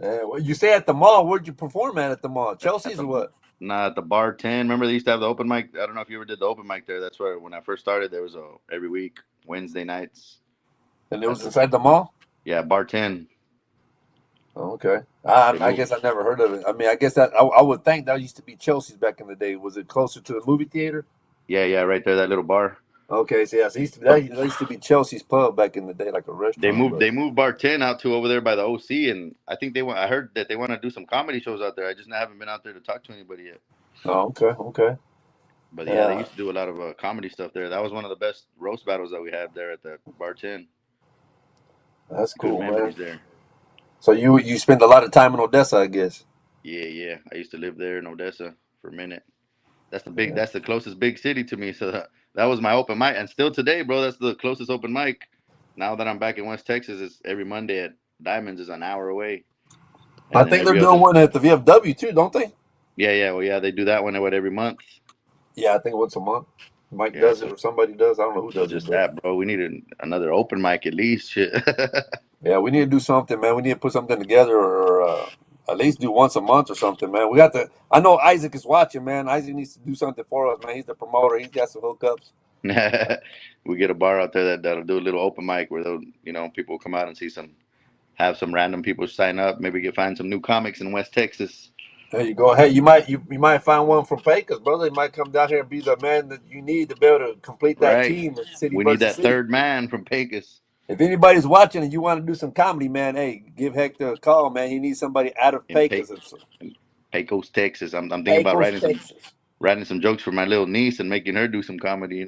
Yeah, well, you say at the mall. Where'd you perform at the mall? At Chelsea's or the what? Nah, at the bar 10. Remember they used to have the open mic. I don't know if you ever did the open mic there. That's where when I first started, there was a every week Wednesday nights And it at was the inside the mall? bar 10. Oh, okay. They I moved. guess I never heard of it. I mean, I guess I would think that used to be Chelsea's back in the day. Was it closer to the movie theater? Yeah, yeah, right there, that little bar. Okay, so yeah, so But that used to be Chelsea's pub back in the day, like a they restaurant. moved But they moved bar 10 out to over there by the OC, and I think they want. I heard that they want to do some comedy shows out there. I just haven't been out there to talk to anybody yet. oh, okay, okay, But yeah, they yeah, used to do a lot of comedy stuff there. That was one of the best roast battles that we had there at the bar 10. that's Good cool, man. memories there. So you spend a lot of time in Odessa, I guess. Yeah, yeah. I used to live there in Odessa for a minute. Yeah. That's the closest big city to me. So that was my open mic, and still today, bro, that's the closest open mic. Now that I'm back in West Texas, it's every Monday at Diamonds is an hour away, I and then think they're every doing other. one at the VFW too, don't they? Yeah, yeah, well, yeah, they do that one every month. Yeah, I think once a month. Mike Yeah, does it so or somebody does. I don't know who does it, just but that, bro. We need another open mic at least. Shit. yeah, we need to do something, man. We need to put something together, or at least do once a month or something, man. We got to. I know Isaac is watching, man. Isaac needs to do something for us, man. He's the promoter. He's got some hookups. We get a bar out there that'll do a little open mic where they'll, people come out and have some random people sign up. Maybe find some new comics in West Texas. There you go. Hey, you might find one from Pecos, brother. He might come down here and be the man that you need to be able to complete that Right. team, city We need versus that city. third man from Pecos. If anybody's watching and you want to do some comedy, man, hey, give Hector a call, man. He needs somebody out of in Pecos. Pecos, Texas. I'm thinking about Pecos, Texas. writing some jokes for my little niece and making her do some comedy.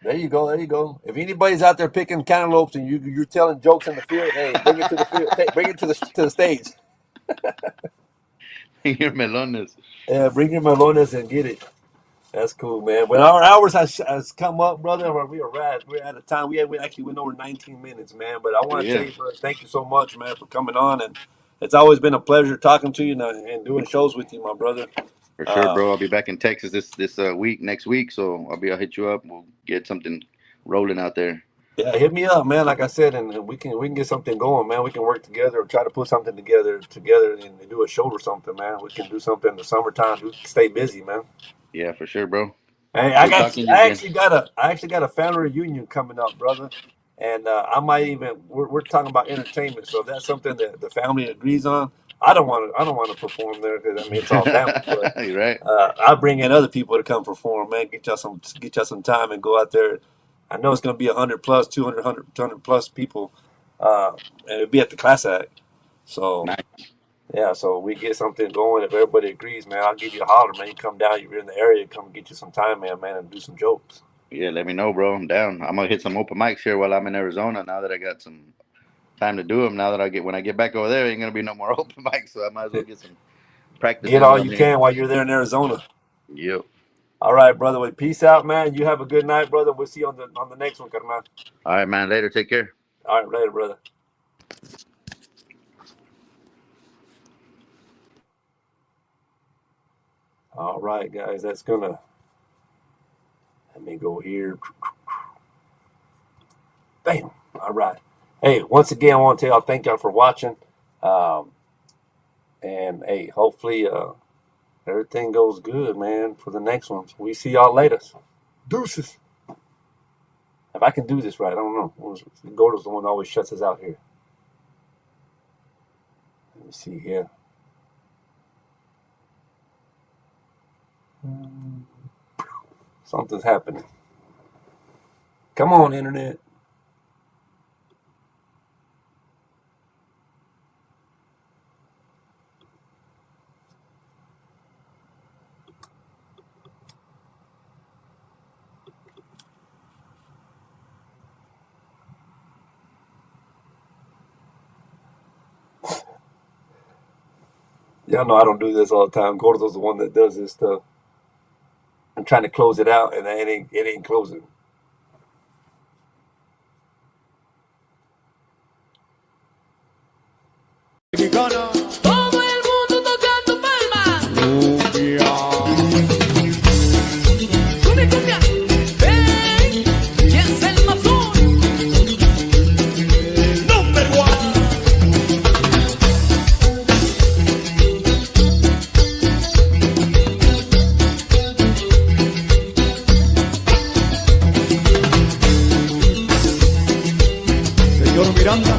There you go. There you go. If anybody's out there picking cantaloupes and you're telling jokes in the field, hey, bring it to the field. Bring it to the stage. Your melones. Yeah, bring your melones and get it. That's cool, man. When our hours has come up, brother, we're at a time. We actually went over 19 minutes, man. But I want to tell Yeah, you, brother, thank you so much, man, for coming on, and it's always been a pleasure talking to you and doing shows with you, my brother. for sure, Uh, bro. I'll be back in Texas this week, next week. So I'll hit you up. We'll get something rolling out there. yeah, hit me up, man. Like I said, and we can get something going, man. We can work together or try to put something together and do a show or something, man. We can do something in the summertime. Stay busy, man. Yeah, for sure, bro. Hey, Good talking to you again. I actually got a family reunion coming up, brother, and I might even we're talking about entertainment. So if that's something that the family agrees on, I don't want to perform there because I mean it's all family, but You're right. I'll bring in other people to come perform, man. Get y'all some time and go out there. I know it's gonna be 100 plus, 200 plus people, and it'll be at the class act. So Nice. Yeah, so we get something going. If everybody agrees, man, I'll give you a holler, man. You come down, you're in the area, come get you some time, man, and do some jokes. Yeah, let me know, bro. I'm down. I'm gonna hit some open mics here while I'm in Arizona. Now that I got some time to do them. Now that when I get back over there, ain't gonna be no more open mics, so I might as well get some practice Get in all while I'm you here. can while you're there in Arizona. Yep. All right, brother. Well, peace out, man. You have a good night, brother. We'll see you on the next one, carnal. All right, man. Later. Take care. All right, later, brother. All right, guys. That's gonna. Let me go here. Bam. All right. Hey, once again, I want to tell y'all thank y'all for watching. And hey, hopefully everything goes good, man, for the next ones. We see y'all later. Deuces. If I can do this right, I don't know. Gordo's the one that always shuts us out here. Let me see here. Something's happening. Come on, internet. Y'all know I don't do this all the time. Gordo's the one that does this stuff. I'm trying to close it out, and it ain't closing. Todo el mundo tocando palmas. Cumbia, cumbia. Ven, ¿quién es el más duro? Number one. Señor Miranda.